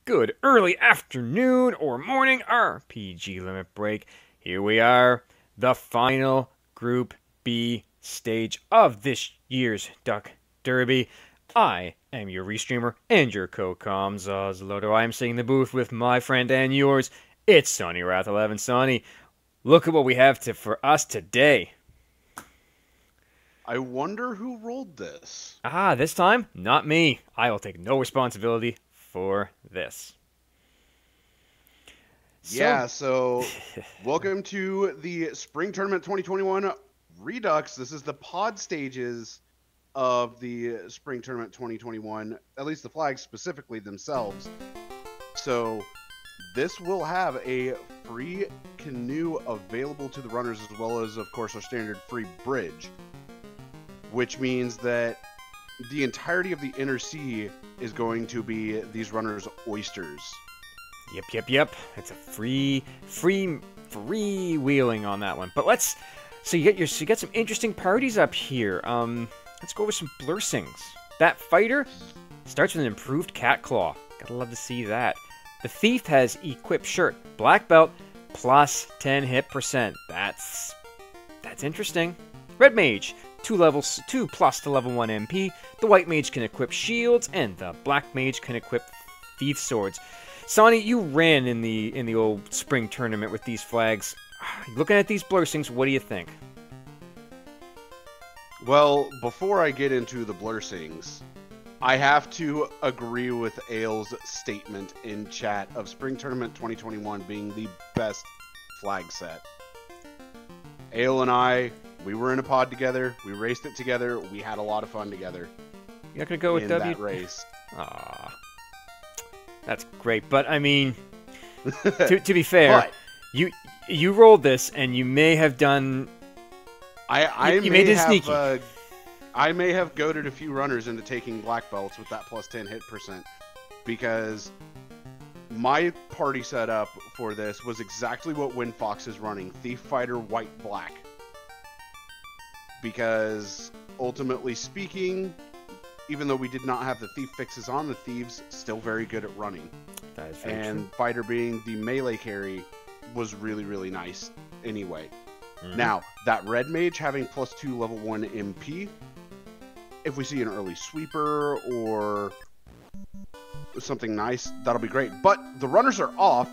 good early afternoon or morning RPG limit break. Here we are, the final Group B stage of this year's Duck Derby. I am your restreamer and your co-comms, Ozloto. I am sitting in the booth with my friend and yours. It's Sonny Wrath 11. Sonny, look at what we have for us today. I wonder who rolled this. This time, not me. I will take no responsibility for this. So welcome to the Spring Tournament 2021 Redux. This is the pod stages of the Spring Tournament 2021, at least the flags specifically themselves. So this will have a free canoe available to the runners, as well as, of course, our standard free bridge, which means that the entirety of the inner sea is going to be these runners' oysters. Yep. It's a free wheeling on that one. But so you get some interesting parties up here. Let's go over some blursings. That fighter starts with an improved cat claw. Gotta love to see that. The thief has equipped shirt, black belt, plus 10 hit percent. That's interesting. Red mage, 2 plus to level 1 MP. The white mage can equip shields, and the black mage can equip thief swords. Sonny, you ran in the old spring tournament with these flags. Looking at these blursings, what do you think? Well, before I get into the blursings, I have to agree with Aile's statement in chat of Spring Tournament 2021 being the best flag set. Ale and I, we were in a pod together, we raced it together, we had a lot of fun together. You're not going to go with in W? that race. Aww. That's great, but I mean, to be fair, you rolled this, and you may have done... You made it sneaky. I may have goaded a few runners into taking black belts with that plus 10 hit percent, because my party setup for this was exactly what Windfox is running: Thief, Fighter, White, Black. Because ultimately speaking, even though we did not have the thief fixes on, the thieves still very good at running. That is very and true. Fighter being the melee carry was really, really nice anyway. Mm-hmm. Now, that red mage having plus 2 level 1 MP, if we see an early sweeper or something nice, that'll be great. But the runners are off,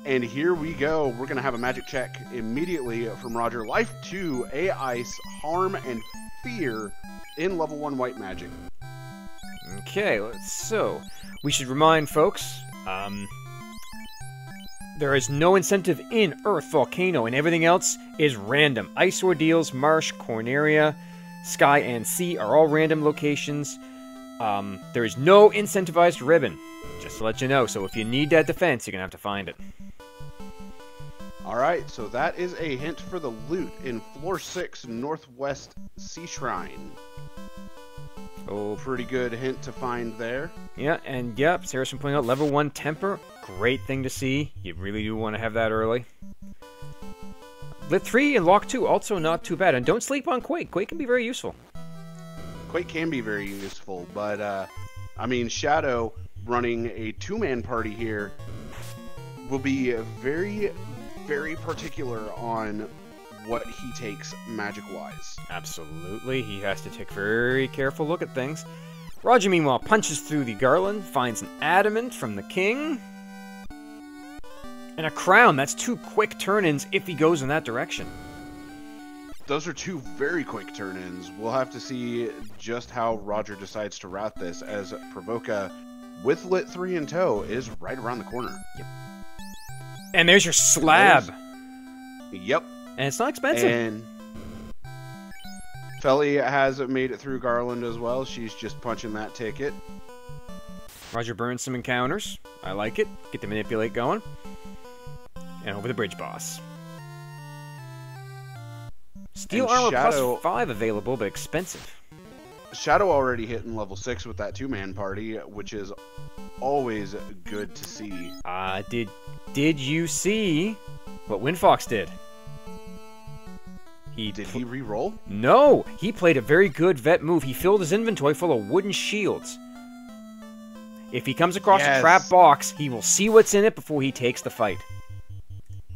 and here we go. We're going to have a magic check immediately from Roger. Life 2, A-Ice, Harm, and Fear in level 1 white magic. Okay, so we should remind folks, there is no incentive in Earth, Volcano, and everything else is random. Ice Ordeals, Marsh, Corneria, Sky, and Sea are all random locations. There is no incentivized ribbon, just to let you know. So if you need that defense, you're going to have to find it. Alright, so that is a hint for the loot in Floor 6, Northwest Sea Shrine. Oh, Pretty good hint to find there. yeah, and yep, Saracen pointing out level 1 temper. Great thing to see. You really do want to have that early. Lit 3 and Lock 2 also not too bad. And don't sleep on Quake. Quake can be very useful. Quake can be very useful, but I mean, Shadow running a 2-man party here will be very, very particular on what he takes magic-wise. Absolutely. He has to take a very careful look at things. Roger, meanwhile, punches through the garland, finds an adamant from the king. And a crown. That's 2 quick turn-ins if he goes in that direction. Those are 2 very quick turn-ins. We'll have to see just how Roger decides to route this, as Provoca, with Lit 3 in tow, is right around the corner. Yep. And there's your slab. Yep. And it's not expensive. And Felly has made it through Garland as well. She's just punching that ticket. Roger burns some encounters. I like it. Get the manipulate going. And over the bridge boss. Steel And armor Shadow- plus 5 available, but expensive. Shadow already hitting level 6 with that 2-man party, which is always good to see. Did you see what Windfox did? Did he re-roll? No! He played a very good vet move. He filled his inventory full of wooden shields. If he comes across a Yes. trap box, he will see what's in it before he takes the fight.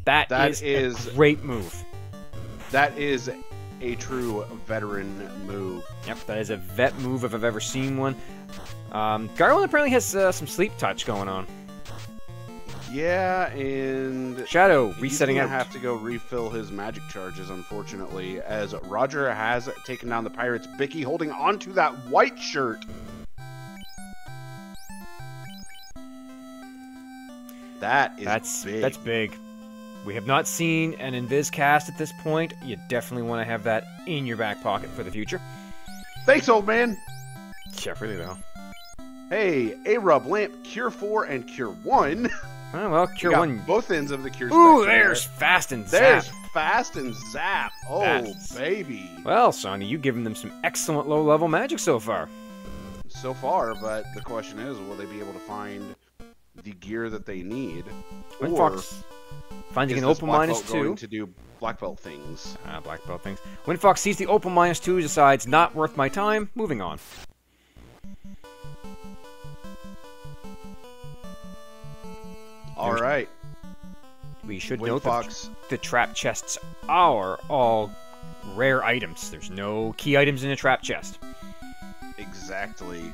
That is a great move. That is a true veteran move. Yep, that is a vet move if I've ever seen one. Garland apparently has some sleep touch going on. Yeah, and Shadow he's resetting gonna out. have to go refill his magic charges, unfortunately, as Roger has taken down the pirates. Bicky holding onto that white shirt. That is big. That's big. We have not seen an Invis cast at this point. You definitely want to have that in your back pocket for the future. Thanks, old man. Yeah, really though. Hey, A-Rub, Lamp, Cure 4, and Cure 1. Oh, well, Cure Got 1. both ends of the Cure Ooh, spectrum there's there. Fast and There's Zap. Fast and Zap. Oh, That's- baby. Well, Sonny, you've given them some excellent low-level magic so far. So far, but the question is, will they be able to find the gear that they need? When Or Fox finding is an this Opal Black minus Belt going 2. to do black belt things? Black belt things. When Fox sees the Opal minus 2, decides not worth my time, moving on. All right. We should Win note Fox. that the trap chests are all rare items. There's no key items in a trap chest. Exactly.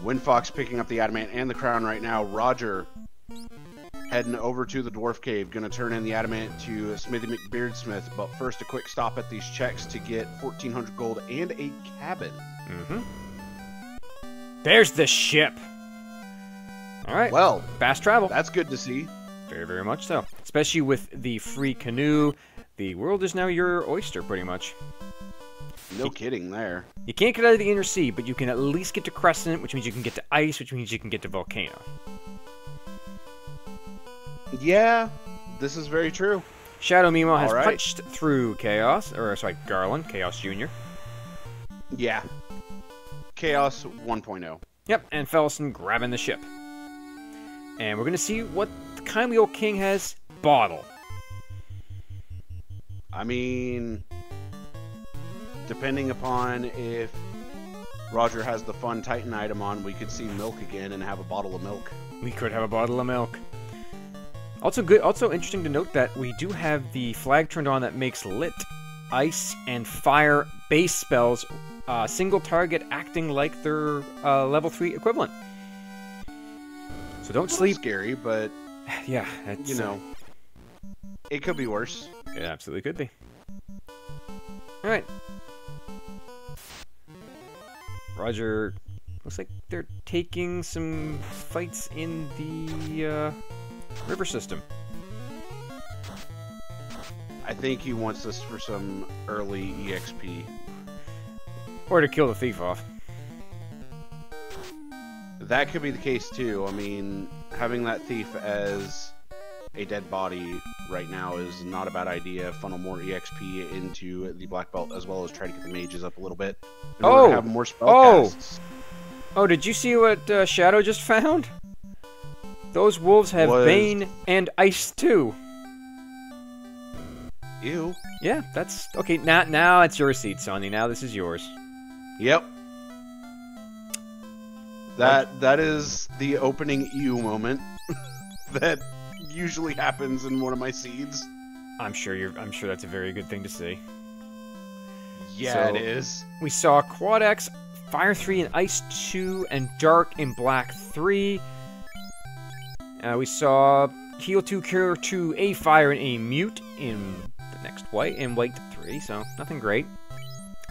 Windfox picking up the adamant and the crown right now. Roger heading over to the dwarf cave. Gonna turn in the adamant to Smithy McBeardsmith. But first, a quick stop at these checks to get 1,400 gold and a cabin. Mm-hmm. There's the ship. All right. Well, Fast travel. that's good to see. Very, very much so. Especially with the free canoe. The world is now your oyster, pretty much. No kidding there. You can't get out of the inner sea, but you can at least get to Crescent, which means you can get to ice, which means you can get to Volcano. Yeah, this is very true. Shadow, meanwhile, has All right. punched through Chaos, or sorry, Garland, Chaos Jr. Yeah. Chaos 1.0. Yep, and Fellison grabbing the ship. And we're going to see what the kindly old king has. Bottle. I mean, depending upon if Roger has the fun Titan item on, we could see milk again and have a bottle of milk. We could have a bottle of milk. Also good. Also interesting to note that we do have the flag turned on that makes lit, ice, and fire base spells single target acting like their level 3 equivalent. So don't sleep. Scary, but Yeah, that's, you know, it could be worse. it absolutely could be. All right. Roger. Looks like they're taking some fights in the river system. I think he wants this for some early EXP. Or to kill the thief off. That could be the case too. I mean, having that thief as a dead body right now is not a bad idea. Funnel more EXP into the black belt as well as try to get the mages up a little bit in order to have more spell casts. Oh, did you see what Shadow just found? Those wolves have Bane and Ice too. Ew. Yeah, that's okay. Now it's your seat, Sonny. Now this is yours. Yep. That is the opening ew moment that usually happens in one of my seeds. I'm sure that's a very good thing to see. Yeah, So- it is. We saw Quad X, Fire 3 and Ice 2, and Dark and Black 3. We saw Heal 2, Cure 2, a Fire, and a Mute in the next White, and White 3, so nothing great.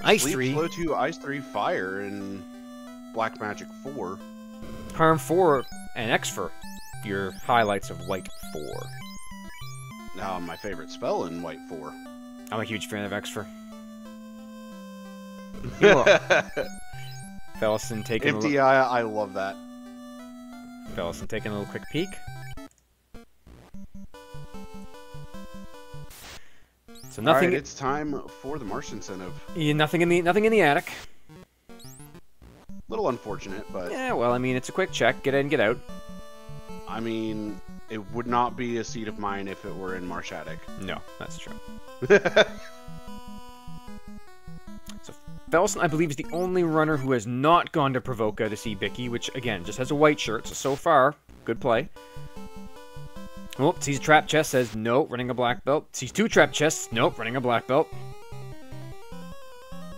Ice Sleep, 3, Slow 2, Ice 3, Fire, and Black Magic 4. Harm 4, and X for your highlights of White 4. Now, my favorite spell in White 4. I'm a huge fan of X for. Fellison taking Empty Eye, I love that. Fellison taking a little quick peek. So nothing. Alright, it's time for the Marsh incentive. Yeah, nothing in the attic. Little unfortunate, but Yeah, well, I mean, it's a quick check. Get in, get out. I mean, it would not be a seat of mine if it were in Marsh Attic. No, that's true. So Felson, I believe, is the only runner who has not gone to Provoca to see Bicky, which, again, just has a white shirt, so far, good play. Oh, sees a trap chest, says no, running a black belt. Sees 2 trap chests, nope, running a black belt.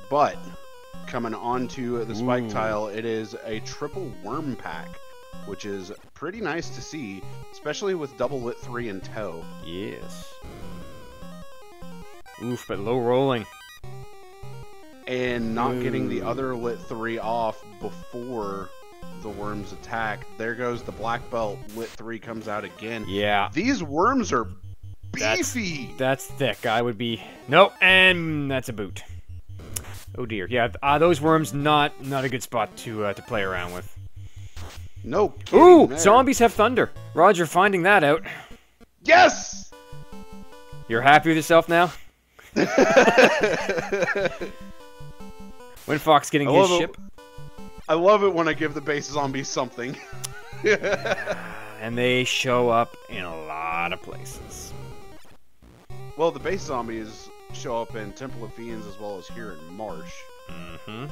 But, coming onto the spike tile, it is a triple worm pack, which is pretty nice to see, especially with double lit 3 in tow. Yes. Oof, but low rolling. And not getting the other lit 3 off before the worms attack. There goes the black belt. Lit 3 comes out again. Yeah. These worms are beefy. That's thick. I would be... Nope, and that's a boot. Oh dear. Yeah, those worms not a good spot to play around with. No. Ooh, there. Zombies have thunder. Roger finding that out. Yes! You're happy with yourself now? When Fox getting his ship. I love it when I give the base zombies something. And they show up in a lot of places. Well, the base zombies show up in Temple of Fiends as well as here in Marsh. Mm-hmm.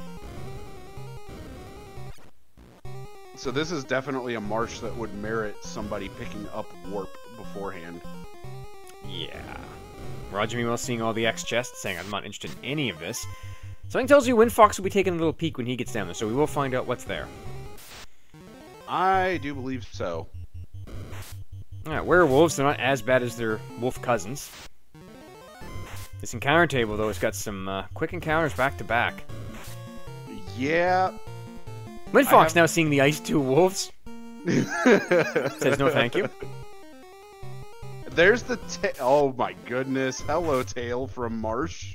So this is definitely a Marsh that would merit somebody picking up Warp beforehand. Yeah. Roger meanwhile seeing all the X chests, saying I'm not interested in any of this. Something tells you Windfox will be taking a little peek when he gets down there, so we will find out what's there. I do believe so. Alright, werewolves, they're not as bad as their wolf cousins. This encounter table, though, has got some quick encounters back-to-back. Yeah. Windfox now seeing the Ice 2 wolves. Says no thank you. There's the oh my goodness. Hello, Tail from Marsh.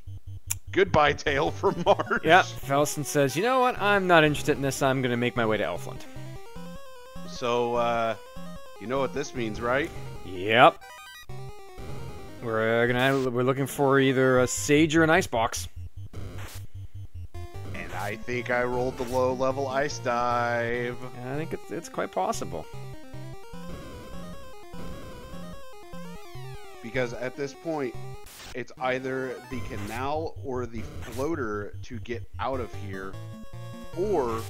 Goodbye, Tail from Marsh. Yeah, Felson says, you know what? I'm not interested in this. I'm going to make my way to Elfland. So, you know what this means, right? Yep. We're looking for either a Sage or an Icebox. And I think I rolled the low-level Ice Dive. I think it's quite possible. Because at this point, it's either the canal or the floater to get out of here, or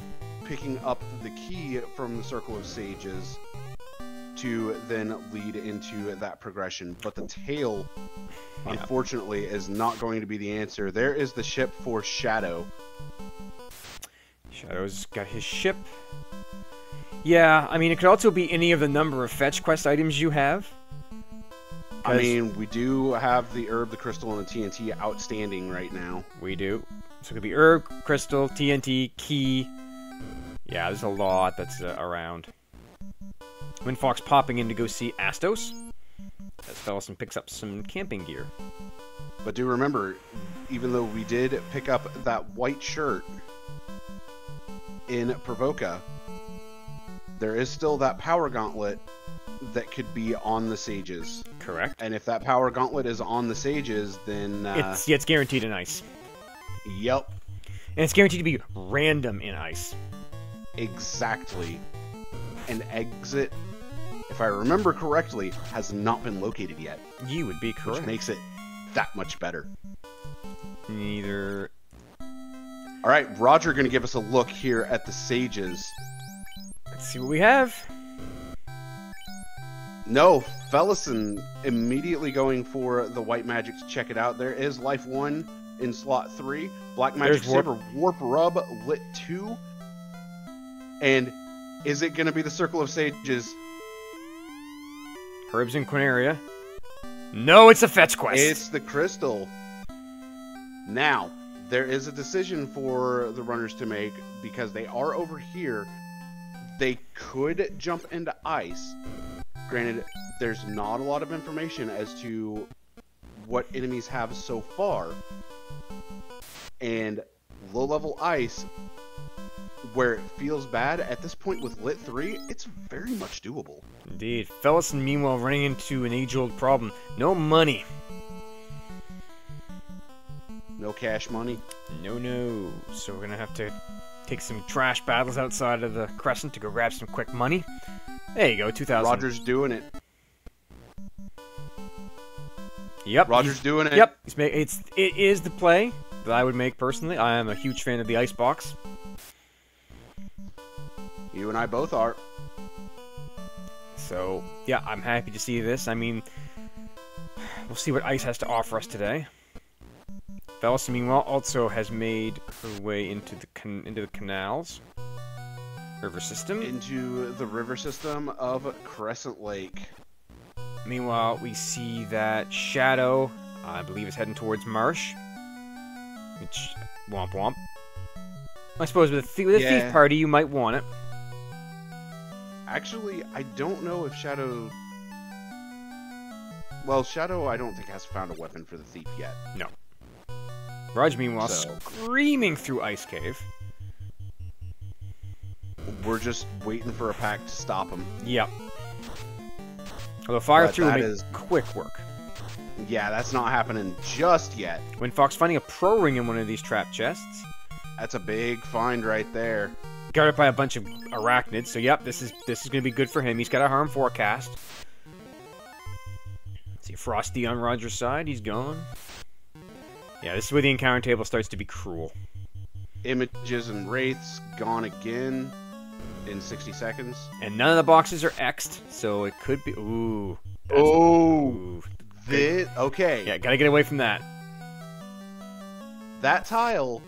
picking up the key from the Circle of Sages to then lead into that progression. But the tail, unfortunately, is not going to be the answer. There is the ship for Shadow. Shadow's got his ship. Yeah, I mean, it could also be any of the number of fetch quest items you have. I mean, we do have the Herb, the Crystal, and the TNT outstanding right now. We do. So it could be Herb, Crystal, TNT, Key. Yeah, there's a lot that's around. Windfox popping in to go see Astos. As Felson picks up some camping gear. But do remember, even though we did pick up that white shirt in Provoca, there is still that power gauntlet that could be on the Sages. Correct. And if that power gauntlet is on the Sages, then... it's guaranteed in ice. Yep. And it's guaranteed to be random in ice. Exactly. And exit, if I remember correctly, has not been located yet. You would be correct. Which makes it that much better. Neither... Alright, Roger going to give us a look here at the Sages. Let's see what we have. No, Felison immediately going for the white magic to check it out. There is Life 1 in slot 3. Black Magic Saber, Warp Rub, Lit 2. And is it going to be the Circle of Sages? Herbs in Quinaria. No, it's a fetch quest. It's the Crystal. Now, there is a decision for the runners to make because they are over here. They could jump into ice. Granted, there's not a lot of information as to what enemies have so far. And low-level ice, where it feels bad, at this point with Lit 3, it's very much doable. Indeed. Felison, meanwhile, running into an age-old problem. No money. No cash money? No. So we're going to have to take some trash battles outside of the Crescent to go grab some quick money. There you go, 2,000. Roger's doing it. Yep. Roger's doing it. Yep. It is the play. that I would make personally. I am a huge fan of the ice box. You and I both are. So, yeah, I'm happy to see this. I mean, we'll see what ice has to offer us today. Velsa, meanwhile, also has made her way into the canals. River system. Into the river system of Crescent Lake. Meanwhile, we see that Shadow, I believe, is heading towards Marsh. Which, womp womp. I suppose with a thief party, you might want it. Actually, I don't know if Shadow... Well, Shadow, I don't think has found a weapon for the thief yet. No. Raj, meanwhile, screaming through Ice Cave. We're just waiting for a pack to stop him. Yep. Although fire through will make quick work. Yeah, that's not happening just yet. Windfox finding a pro ring in one of these trap chests. That's a big find right there. Guarded by a bunch of arachnids, so yep, this is going to be good for him. He's got a harm forecast. See Frosty on Roger's side, he's gone. Yeah, this is where the encounter table starts to be cruel. Images and wraiths gone again in 60 seconds. And none of the boxes are X'd, so it could be... Ooh. Okay. Yeah, gotta get away from that. That tile...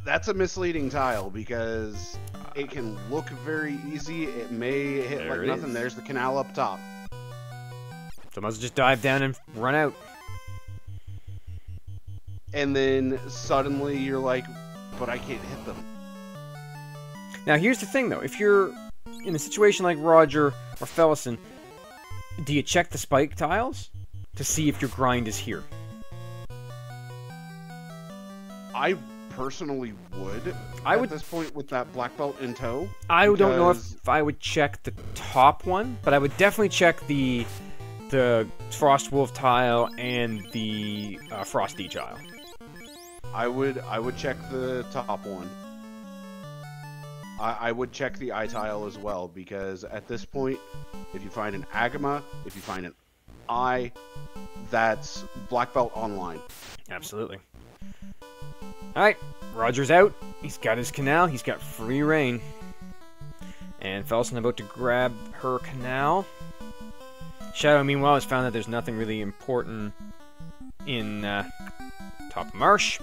That's a misleading tile, because it can look very easy. It may hit like nothing. There's the canal up top. So I must just dive down and run out. And then suddenly you're like, but I can't hit them. Now here's the thing though, if you're in a situation like Roger or Fellison, do you check the spike tiles to see if your grind is here? I personally would at this point with that black belt in tow. I don't know if I would check the top one, but I would definitely check the Frost Wolf tile and the Frosty tile. I would check the top one. I would check the eye tile as well, because at this point, if you find an Agama, if you find an eye, that's black belt online. Absolutely. Alright, Roger's out. He's got his canal. He's got free reign. And Felson about to grab her canal. Shadow, meanwhile, has found that there's nothing really important in Top Marsh.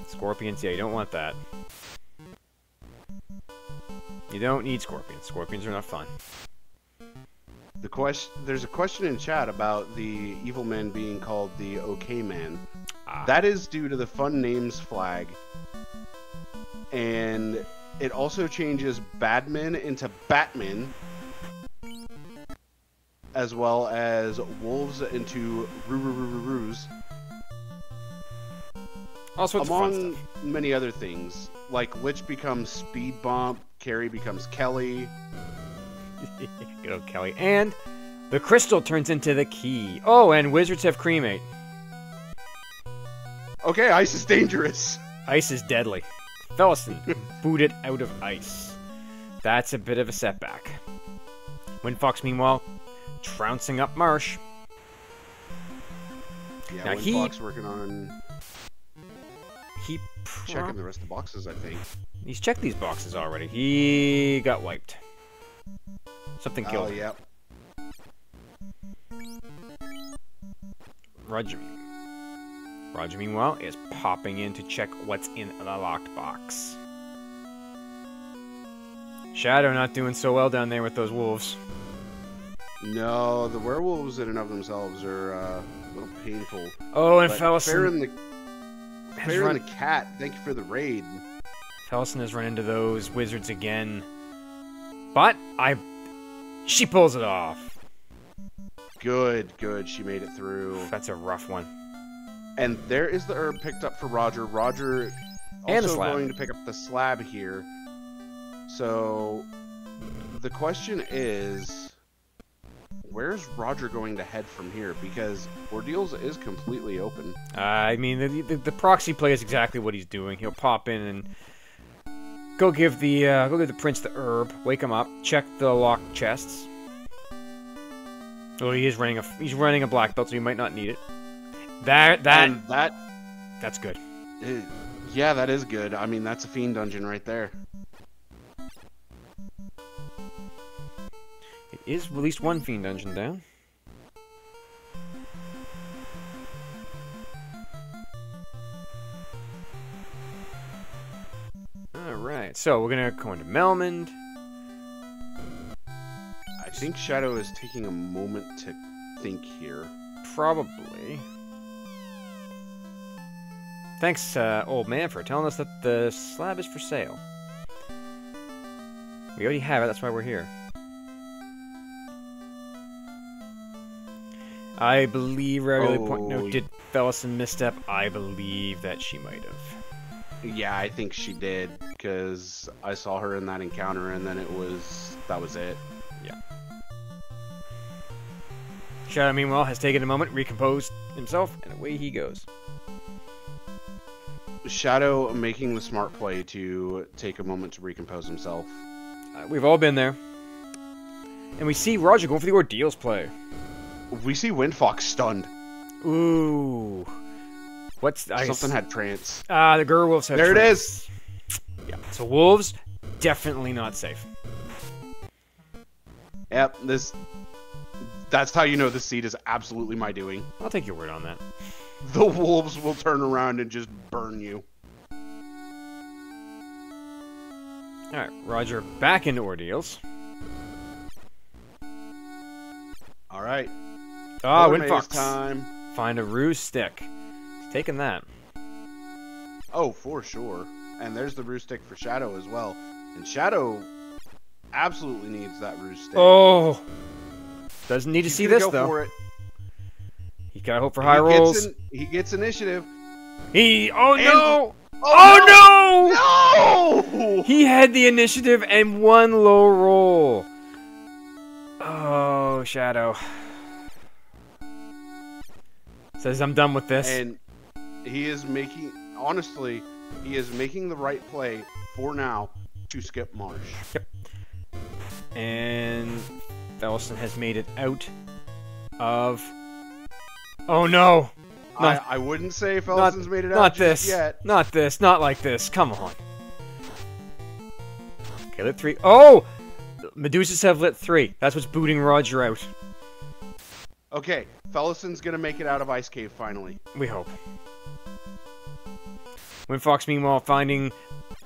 Scorpions, yeah, you don't want that. You don't need scorpions. Scorpions are not fun. There's a question in chat about the evil man being called the OK Man. That is due to the fun names flag. And it also changes Badman into Batman, as well as wolves into Roos. All sorts of fun among stuff. many other things. Like Lich becomes Speed Bump, Carrie becomes Kelly. Good old Kelly. And the crystal turns into the key. Oh, and wizards have cremate. Okay, ice is dangerous. Ice is deadly. Fellison booted out of ice. That's a bit of a setback. Windfox, meanwhile, trouncing up Marsh. Yeah, now Windfox working on checking the rest of the boxes, I think. He's checked these boxes already. He got wiped. Something killed him. Yep. Roger, meanwhile, is popping in to check what's in the locked box. Shadow not doing so well down there with those wolves. No, the werewolves in and of themselves are a little painful. Oh, and Fellison... Fair and the cat, thank you for the raid. Fellison has run into those wizards again. But, she pulls it off. Good, she made it through. That's a rough one. And there is the herb picked up for Roger. Roger also going to pick up the slab here. So, the question is, where's Roger going to head from here? Because Ordeals is completely open. I mean, the proxy play is exactly what he's doing. He'll pop in and go give the prince the herb, wake him up, check the locked chests. Oh, he's running a black belt, so he might not need it. That's good. Yeah, that is good. I mean, that's a fiend dungeon right there. It is at least one fiend dungeon down. Alright, so we're gonna go into Melmond. I think Shadow is taking a moment to think here. Probably. Thanks, old man, for telling us that the slab is for sale. We already have it, that's why we're here. I believe regularly point no, did Fellison misstep? I believe that she might have. Yeah, I think she did, because I saw her in that encounter, and then that was it. Yeah. Shadow, meanwhile, has taken a moment, recomposed himself, and away he goes. Shadow making the smart play to take a moment to recompose himself. We've all been there. And we see Roger going for the Ordeals play. We see Windfox stunned. Ooh. Something had trance. The Gurwolves have There trance. It is! Yeah, so wolves, definitely not safe. Yep, that's how you know this seed is absolutely my doing. I'll take your word on that. The wolves will turn around and just burn you. Alright, Roger back into Ordeals. Alright. Ah, Windfox. Time. Find a ruse stick. He's taking that. Oh, for sure. And there's the ruse stick for Shadow as well. And Shadow absolutely needs that ruse stick. Oh! Doesn't need to see this, go though. For it. He gotta hope for high rolls. He gets initiative. Oh, no! Oh no! He had the initiative and one low roll. Oh, Shadow. Says, I'm done with this. And he is making, honestly, he is making the right play for now to skip Marsh. Yep. And Fellison has made it out of... Oh no! I wouldn't say Fellison's made it out not just this. yet. Not this. Not like this. Come on. Okay, lit 3. Oh! Medusas have lit 3. That's what's booting Roger out. Okay, Fellison's gonna make it out of Ice Cave finally. We hope. Windfox, meanwhile, finding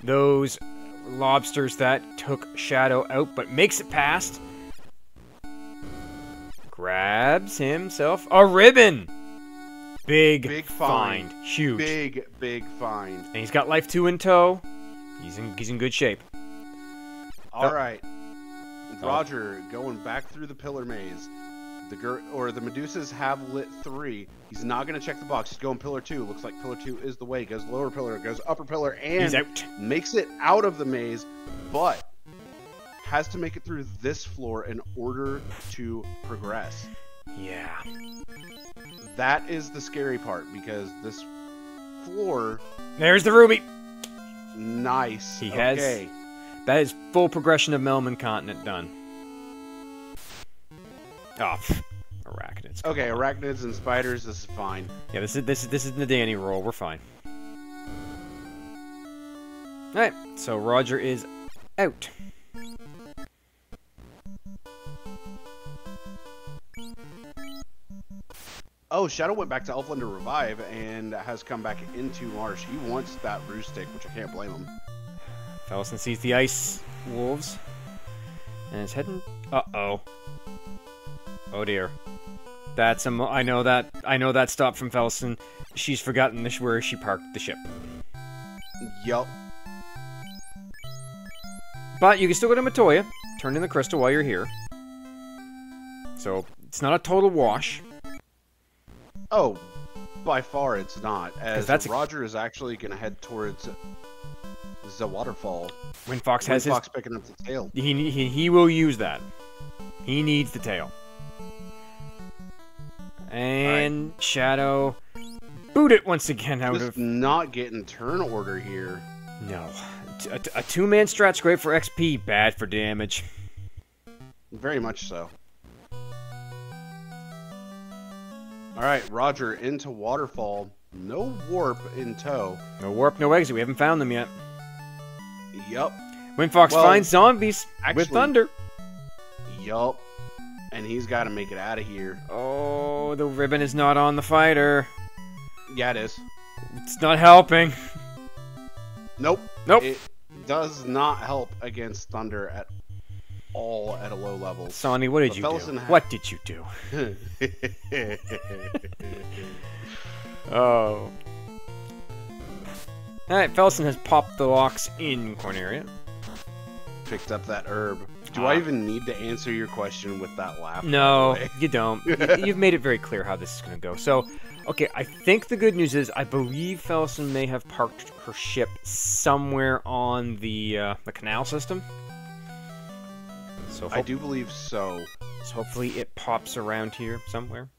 those lobsters that took Shadow out, but makes it past. Grabs himself a ribbon! Big find. Huge. Big find. And he's got life 2 in tow. He's in good shape. Alright. Roger going back through the pillar maze. The Medusas have lit 3. He's not going to check the box. He's going pillar 2. Looks like pillar 2 is the way. Goes lower pillar, goes upper pillar, and he's out. Makes it out of the maze, but has to make it through this floor in order to progress. Yeah. That is the scary part, because this floor... There's the ruby! Nice. He has... That is full progression of Melman Continent done. Oh, arachnids. Okay, arachnids and spiders, this is fine. Yeah, this is the Danny roll. We're fine. Alright, so Roger is out. Oh, Shadow went back to Elfland to revive and has come back into Marsh. He wants that ruse stick, which I can't blame him. Fellison sees the ice wolves and is heading. Uh-oh. Oh dear. That's I know that stop from Fellison. She's forgotten where she parked the ship. Yup. But you can still go to Matoya, turn in the crystal while you're here. So it's not a total wash. Oh, by far it's not. As Roger is actually going to head towards the waterfall. Windfox has his picking up the tail. He will use that. He needs the tail. And right. Shadow boot it once again out Just of... not getting turn order here. No. A two-man strat's great for XP, bad for damage. Very much so. All right, Roger, into Waterfall. No warp in tow. No warp, no exit. We haven't found them yet. Yup. Windfox Well, finds zombies with actually- thunder. Yup. And he's got to make it out of here. Oh, the ribbon is not on the fighter. Yeah, it is. It's not helping. Nope. Nope. It does not help against thunder at all at a low level. Sonny, what did But you do? Fellison What did you do? Oh. Alright, Fellison has popped the locks in Corneria. Picked up that herb. Do I even need to answer your question with that laugh? No, by the way? you don't. You've made it very clear how this is going to go. So, okay, I think the good news is I believe Fellison may have parked her ship somewhere on the canal system. So I do believe so. So hopefully it pops around here somewhere.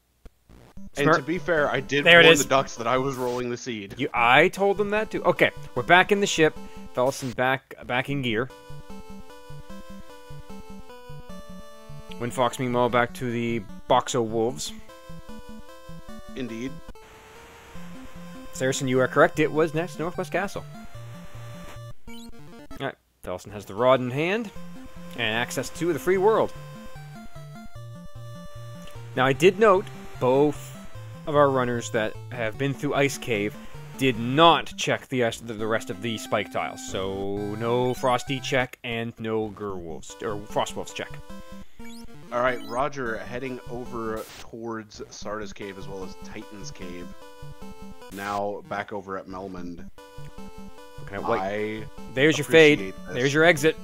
And to be fair, I did There it warn is. the ducks that I was rolling the seed. I told them that too. Okay, we're back in the ship. Fellison back in gear. Windfox, meanwhile, back to the box of wolves. Indeed. Saracen, you are correct. It was next Northwest Castle. Alright, Fellison has the rod in hand and access to the free world. Now, I did note both of our runners that have been through Ice Cave did not check the rest of the spike tiles. So, no Frosty check and no Gerwolves, or Frostwolves check. All right, Roger, heading over towards Sarda's Cave as well as Titan's Cave. Now back over at Melmond. Okay, there's your fade. appreciate this. There's your exit.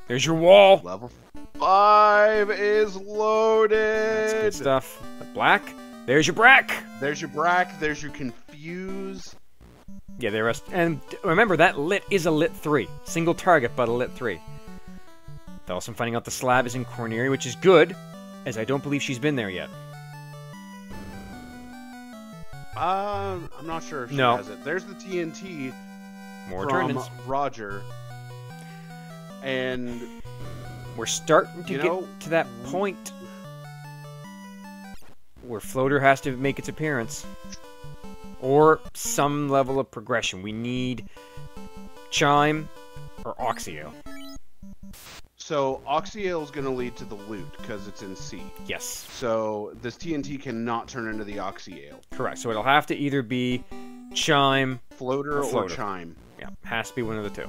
There's your wall. Level 5 is loaded. That's good stuff. The black. There's your brack. There's your brack. There's your confuse. Yeah, the rest. And remember, that lit is a lit 3. Single target, but a lit 3. Fellison finding out the slab is in Corneria, which is good, as I don't believe she's been there yet. I'm not sure if she has it. There's the TNT More from tournaments. Roger. And we're starting to get to that point where Floater has to make its appearance. Or some level of progression. We need Chime or Oxio. so Oxyale is going to lead to the loot because it's in C. Yes. So this TNT cannot turn into the Oxyale. Correct. So it'll have to either be Chime, Floater or Chime. Yeah, has to be one of the two.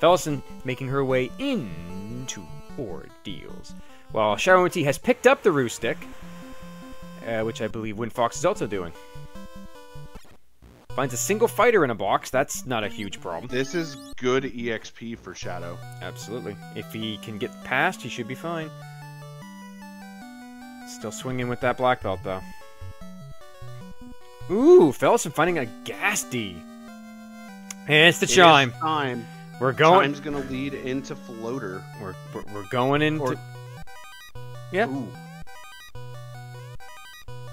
Fellison making her way into ordeals. While Shadow T has picked up the Roo Stick, which I believe Windfox is also doing. Finds a single fighter in a box. That's not a huge problem. This is good EXP for Shadow. Absolutely. If he can get past, he should be fine. Still swinging with that black belt, though. Ooh, Fellison finding a Gasty. And it's the Chime. It is time. We're going. Chime's gonna lead into Floater. We're going into. Yeah. Ooh.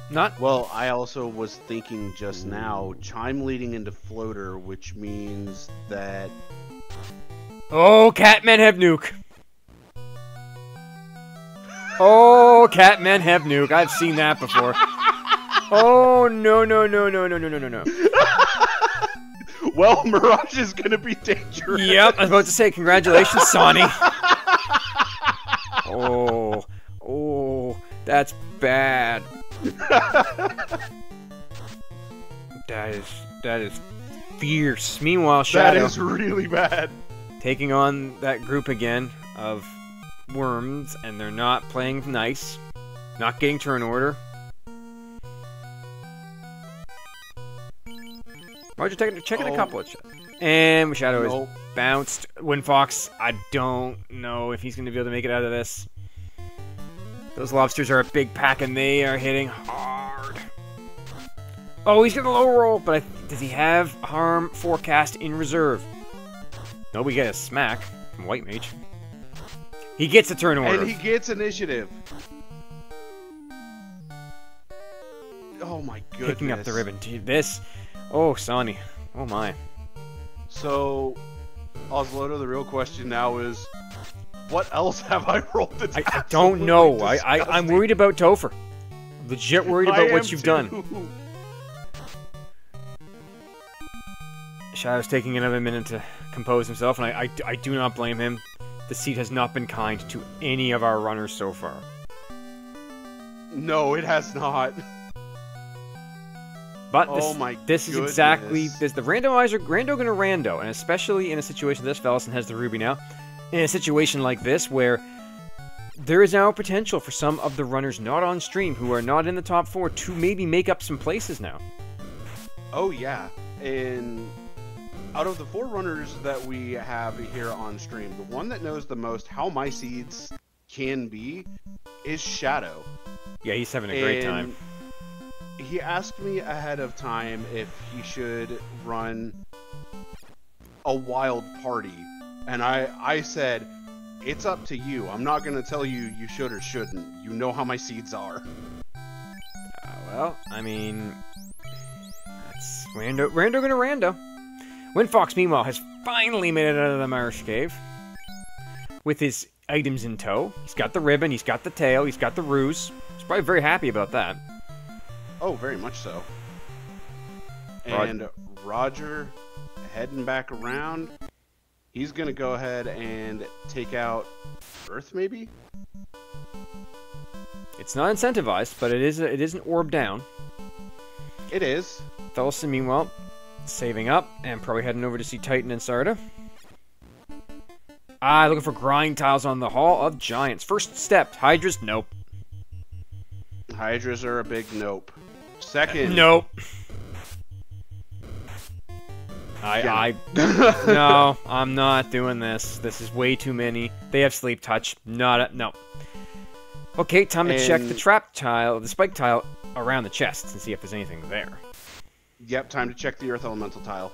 Not. Well, I also was thinking just now, Chime leading into Floater, which means that Oh, Catmen have nuke. Oh, Catmen have nuke. I've seen that before. Oh no no no no no no no no no. well, Mirage is gonna be dangerous. Yep, I was about to say congratulations, Sonny. Oh, that's bad. That is fierce. Meanwhile, Shadow That is really bad. taking on that group again of worms, and they're not playing nice, not getting turn order. Roger checking a couple of shots. And Shadow is bounced. Windfox, I don't know if he's going to be able to make it out of this. Those lobsters are a big pack, and they are hitting hard. Oh, he's going to low roll, but does he have harm forecast in reserve? No, we get a smack from White Mage. He gets a turn order. And he gets initiative. Oh my goodness. Picking up the ribbon. Dude, this... Oh, Sonny. Oh my. So, Osloto, the real question now is, what else have I rolled that's I don't know. I'm disgusting? worried about Topher. legit worried about what you've done. Shadow's taking another minute to compose himself, and I do not blame him. The seat has not been kind to any of our runners so far. No, it has not. But this is goodness. exactly this. The randomizer, rando gonna rando, and especially in a situation this Velison has the ruby now. In a situation like this, where there is now potential for some of the runners not on stream, who are not in the top 4, to maybe make up some places now. Oh yeah, and out of the 4 runners that we have here on stream, the one that knows the most how my seeds can be is Shadow. Yeah, he's having a great time. He asked me ahead of time if he should run a wild party, and I said, it's up to you. I'm not going to tell you you should or shouldn't. You know how my seeds are. Well, I mean, that's rando gonna rando. Windfox, meanwhile, has finally made it out of the marsh cave with his items in tow. He's got the ribbon, he's got the tail, he's got the ruse. He's probably very happy about that. Oh, very much so. And Roger heading back around. He's going to go ahead and take out Earth, maybe? It's not incentivized, but it is an orb down. It is. Velison, meanwhile, saving up and probably heading over to see Titan and Sarda. Looking for grind tiles on the Hall of Giants. First step, Hydras, nope. Hydras are a big nope. Second. Nope. No, I'm not doing this. This is way too many. They have sleep touch. No. Okay, time to check the trap tile, the spike tile around the chests and see if there's anything there. Yep, time to check the Earth Elemental tile.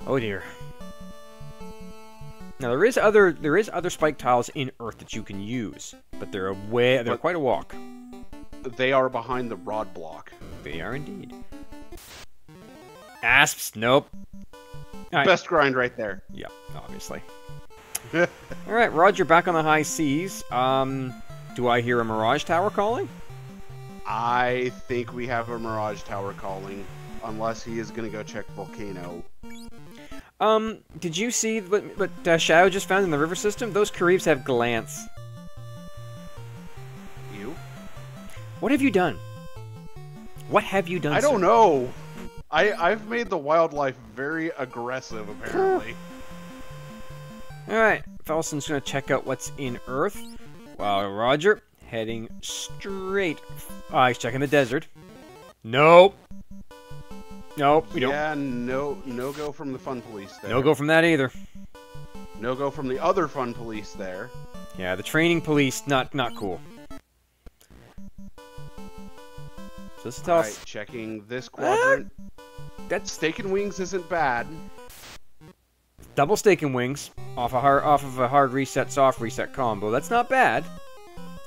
Oh dear. Now there is other spike tiles in Earth that you can use, but they're quite a walk. They are behind the rod block. They are indeed. Asps, nope. Right. Best grind right there. Yeah, obviously. Alright, Roger, back on the high seas. Do I hear a Mirage Tower calling? I think we have a Mirage Tower calling, unless he is going to go check Volcano. Did you see what Shadow just found in the river system? Those Caribs have glance. You? What have you done? What have you done, I don't know. I've made the wildlife very aggressive, apparently. Alright, Velison's going to check out what's in Earth, while Roger heading straight. He's checking the desert. Nope. Nope, we don't. Yeah, no go from the fun police there. No go from that either. No go from the other fun police there. Yeah, the training police, not cool. So this is tough. Alright, checking this quadrant. That Steak and Wings isn't bad. Double steak and wings off of a hard reset, soft reset combo. That's not bad.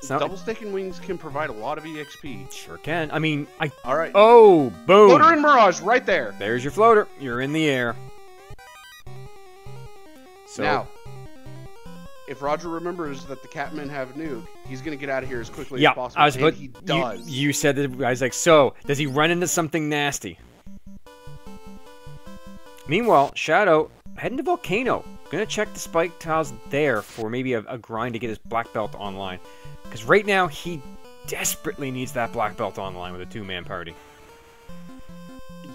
Double steak and wings can provide a lot of EXP. Sure can. I mean, All right. Oh, boom! Floater and Mirage, right there. There's your floater. You're in the air. So now, if Roger remembers that the Catmen have nuke, he's gonna get out of here as quickly yeah, as possible. he does. You said that. I was like, so does he run into something nasty? Meanwhile, Shadow heading to Volcano. Gonna check the spike tiles there for maybe a grind to get his black belt online. Because right now, he desperately needs that black belt online with a 2-man party.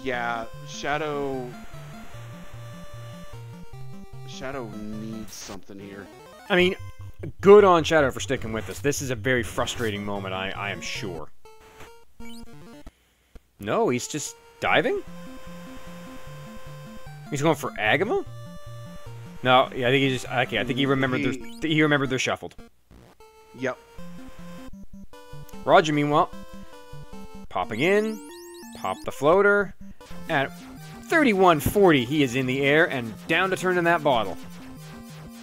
Yeah, Shadow needs something here. I mean, good on Shadow for sticking with us. This is a very frustrating moment, I am sure. No, he's just diving? He's going for Agama? No, yeah, I think he just I think he remembered they're shuffled. Yep. Roger, meanwhile, popping in, pop the floater, at 3140, he is in the air and down to turn in that bottle.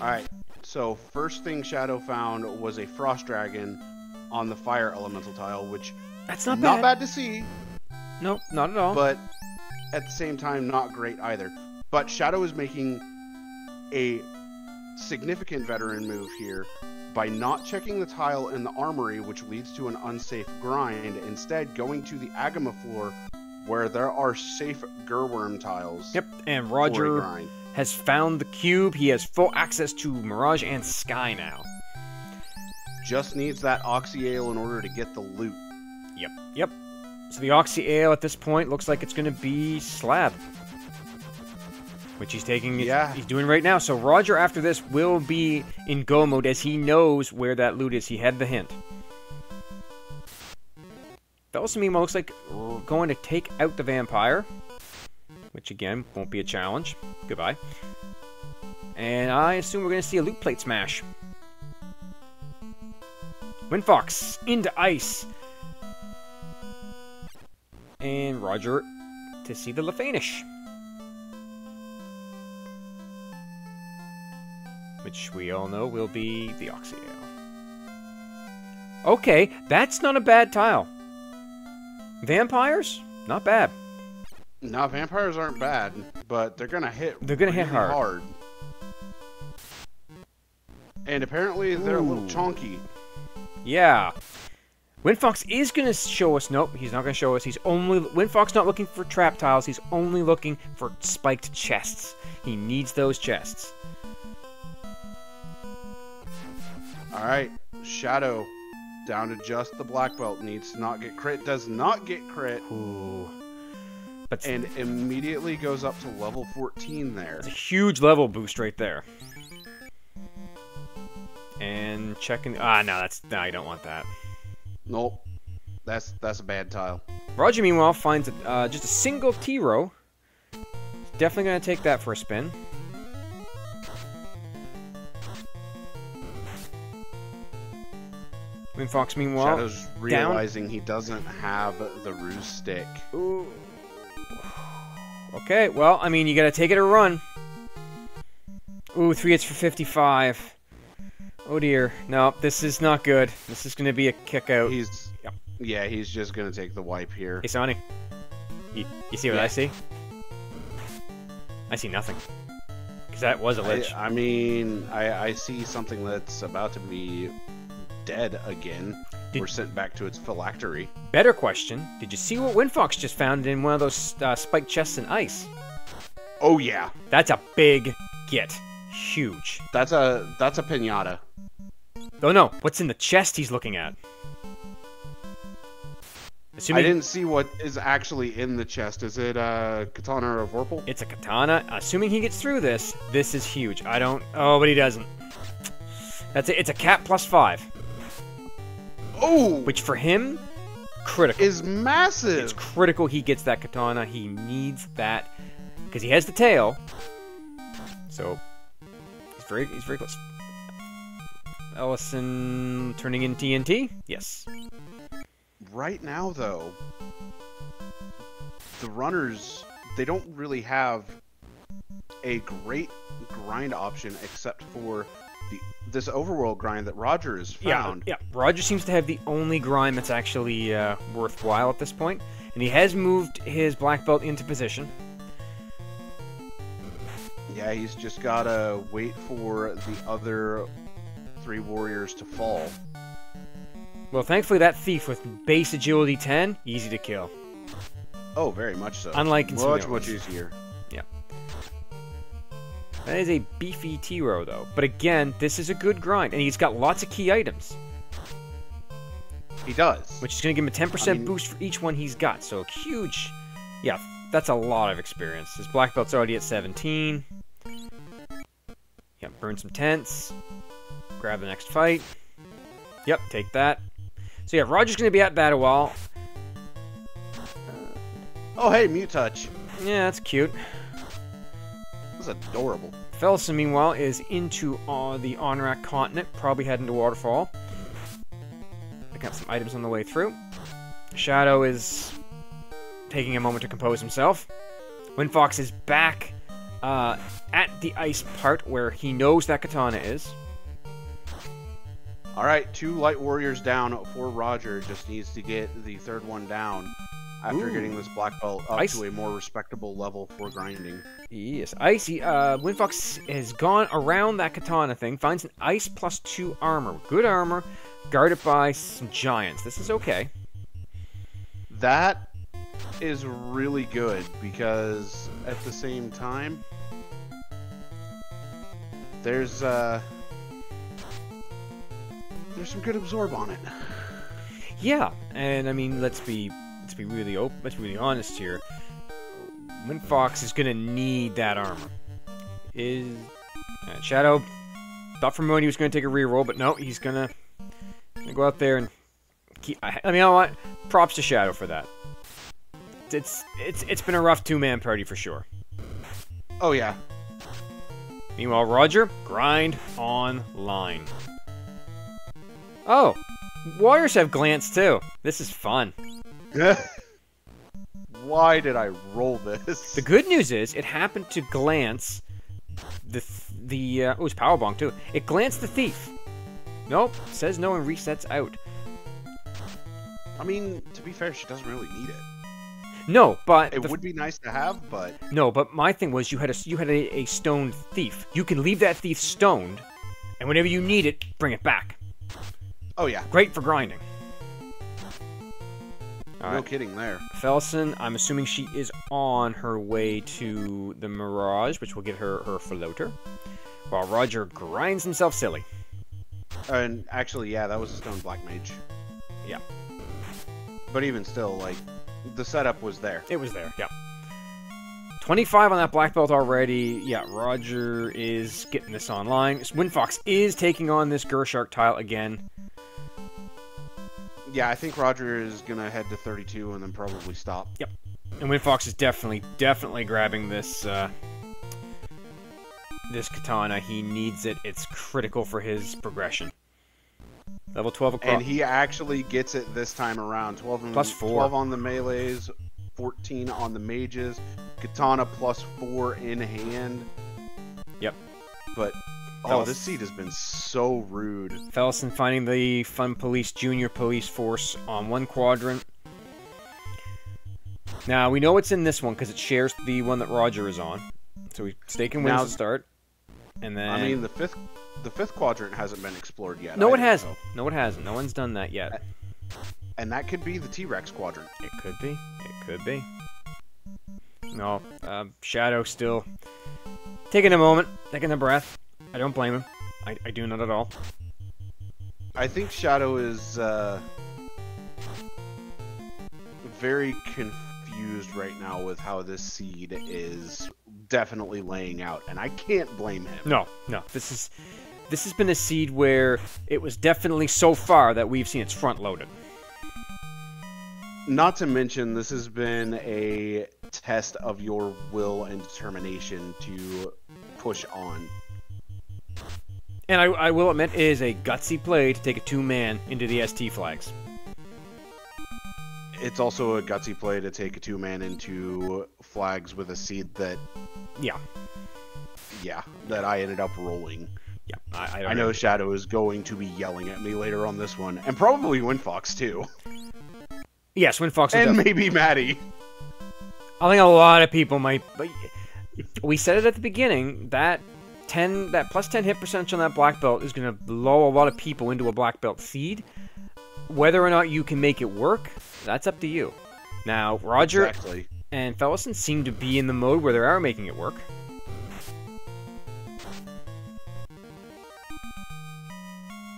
Alright, so first thing Shadow found was a Frost Dragon on the Fire Elemental tile, which that's not bad to see. Nope, not at all. But at the same time, not great either. But Shadow is making a significant veteran move here by not checking the tile in the armory, which leads to an unsafe grind, instead going to the Agama floor where there are safe Gerworm tiles. Yep, and for a Roger grind. has found the cube. He has full access to Mirage and Sky now. Just needs that Oxy Ale in order to get the loot. Yep. So the Oxy Ale at this point looks like it's going to be Slab. Which he's taking, Yeah. he's doing right now. So Roger, after this, will be in go mode as he knows where that loot is. He had the hint. Felson, meanwhile, looks like we're going to take out the vampire. Which, again, won't be a challenge. Goodbye. And I assume we're going to see a loot plate smash. Windfox into ice. And Roger to see the Lefanish. Which we all know will be the Oxy Ale. Okay, that's not a bad tile. Vampires? Not bad. Now, vampires aren't bad, but they're gonna hit. They're gonna hit really hard. And apparently, they're a little Ooh. chonky. Yeah. Windfox is going to show us... Nope, he's not going to show us. Windfox not looking for trap tiles. He's only looking for spiked chests. He needs those chests. Alright, Shadow. Down to just the black belt. Needs to not get crit. Does not get crit. Ooh. But And immediately goes up to level 14 there. it's a huge level boost right there. And checking... No, you don't want that. Nope. That's a bad tile. Roger, meanwhile, finds just a single T-row. Definitely going to take that for a spin. Windfox, meanwhile... Shadow's realizing he doesn't have the ruse stick. Ooh. Okay, well, I mean, you gotta take it or run. Ooh, 3 hits for 55. Oh dear. No, this is not good. This is gonna be a kick out. Yep. Yeah, he's just gonna take the wipe here. Hey, Sonny. You see what Yeah. I see? I see nothing. Because that was a lich. I mean, I see something that's about to be dead again. We're sent back to its phylactery. Better question. Did you see what Windfox just found in one of those spiked chests in ice? Oh yeah, That's a big get. Huge. that's a pinata. Oh no, what's in the chest he's looking at? I didn't see what is actually in the chest. Is it a katana or a vorpal? It's a katana. Assuming he gets through this, this is huge. I don't... Oh, but he doesn't. That's it. It's a cat +5. Oh, Which for him, critical. is massive. It's critical he gets that katana. He needs that. Because he has the tail. So, he's very close. Ellison turning in TNT? Yes. Right now, though, the runners, they don't really have a great grind option except for this overworld grind that Roger has found. Yeah. Roger seems to have the only grind that's actually worthwhile at this point. And he has moved his black belt into position. Yeah, he's just gotta wait for the other 3 warriors to fall. Well, thankfully that thief with base agility 10, easy to kill. Oh, very much so. Unlike in some much, others. much easier. Yeah. That is a beefy T-row, though. But again, this is a good grind, and he's got lots of key items. He does. Which is going to give him a 10% I mean- boost for each one he's got, so huge. Yeah, that's a lot of experience. His black belt's already at 17. Yeah, burn some tents. Grab the next fight. Yep, take that. So yeah, Roger's going to be at that a while. Oh, hey, Mute Touch. Yeah, that's cute. That's adorable. Felson, meanwhile, is into the Onrak continent, probably heading to Waterfall. Pick up some items on the way through. Shadow is taking a moment to compose himself. Windfox is back at the ice part where he knows that katana is. All right, 2 light warriors down for Roger. Just needs to get the 3rd one down. after Ooh. getting this black belt up Ice. to a more respectable level for grinding. Yes, icy. Windfox has gone around that katana thing, finds an ice +2 armor. Good armor, guarded by some giants. This is okay. That is really good because at the same time, there's some good absorb on it. Yeah, and I mean, let's be really honest here. Windfox is gonna need that armor. Shadow thought for a moment he was gonna take a reroll, but no, he's gonna go out there and keep. I mean, you know what? Props to Shadow for that. It's been a rough two-man party for sure. Oh yeah. Meanwhile, Roger, grind online. Oh, warriors have glance too. This is fun. Why did I roll this? The good news is it happened to glance it was powerbomb too. It glanced the thief. Nope, says no and resets out. I mean, to be fair, she doesn't really need it. No, but it would be nice to have, but no. But my thing was you had a stoned thief. You can leave that thief stoned, and whenever you need it, bring it back. Oh yeah, great for grinding. No kidding there. Felson, I'm assuming she is on her way to the Mirage, which will get her floater, while Roger grinds himself silly. And actually, yeah, that was a stone black mage. Yeah. But even still, like, the setup was there. It was there, yeah. 25 on that black belt already. Yeah, Roger is getting this online. Windfox is taking on this Gershark tile again. Yeah, I think Roger is going to head to 32 and then probably stop. Yep. And Windfox is definitely grabbing this this katana. He needs it. It's critical for his progression. Level 12 across. And he actually gets it this time around. 12 +4. 12 on the melees, 14 on the mages, katana +4 in hand. Yep. But oh, this seed has been so rude. Felson finding the Fun Police Junior Police Force on one quadrant. Now, we know it's in this one because it shares the one that Roger is on. So we staking wins to start. And then I mean, the fifth quadrant hasn't been explored yet. No, it hasn't. No, it hasn't. No one's done that yet. And that could be the T-Rex quadrant. It could be. It could be. No, Shadow still taking a moment, taking a breath. I don't blame him. I do not at all. I think Shadow is very confused right now with how this seed is definitely laying out, and I can't blame him. No. This has been a seed where it was definitely so far that we've seen it's front loaded. Not to mention, this has been a test of your will and determination to push on. And I will admit, it is a gutsy play to take a two-man into the ST flags. It's also a gutsy play to take a two-man into flags with a seed that... Yeah, that I ended up rolling. Yeah, I know Shadow is going to be yelling at me later on this one, and probably Windfox too. Yes, Windfox and maybe Maddie. I think a lot of people might. But we said it at the beginning that +10 hit percentage on that black belt is going to blow a lot of people into a black belt seed. Whether or not you can make it work, that's up to you. Now, Roger and Fellison seem to be in the mode where they are making it work.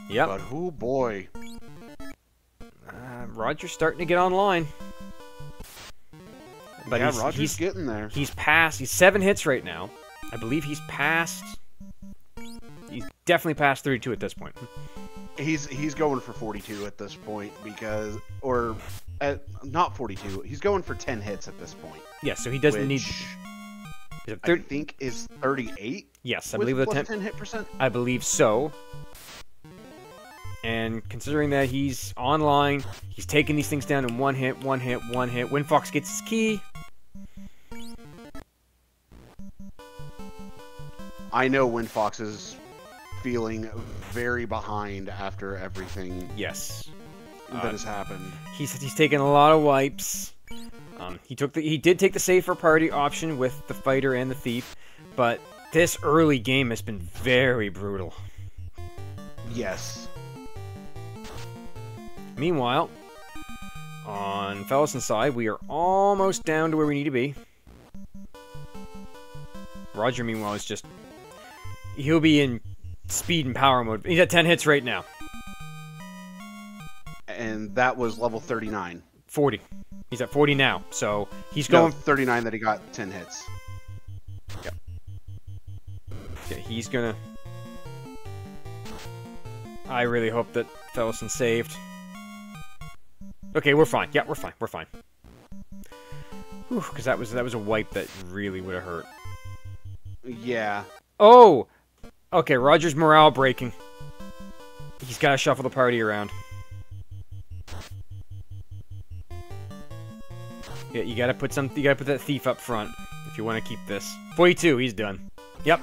Yep. But oh boy. Roger's starting to get online. But yeah, Roger's getting there. He's 7 hits right now. I believe he's definitely past 32 at this point. He's going for 42 at this point because, not 42. He's going for 10 hits at this point. Yeah, so he doesn't need. I think is 38. Yes, I believe the 10 hit percent. I believe so. And considering that he's online, he's taking these things down in one hit. Windfox gets his key. I know Windfox is feeling very behind after everything. Yes. That has happened. He's taken a lot of wipes. He did take the safer party option with the fighter and the thief, but this early game has been very brutal. Yes. Meanwhile, on Fellison's side, we are almost down to where we need to be. Roger, meanwhile, is just... He'll be in speed and power mode. He's at 10 hits right now. And that was level 39. 40. He's at 40 now, so he's No, going... 39 that he got 10 hits. Yep. Okay, he's gonna... I really hope that Fellison saved. Okay, we're fine. Yeah, we're fine. We're fine. Whew, because that was a wipe that really would have hurt. Yeah. Oh! Okay, Roger's morale breaking. He's got to shuffle the party around. Yeah, you gotta put that thief up front if you want to keep this. 42, he's done. Yep.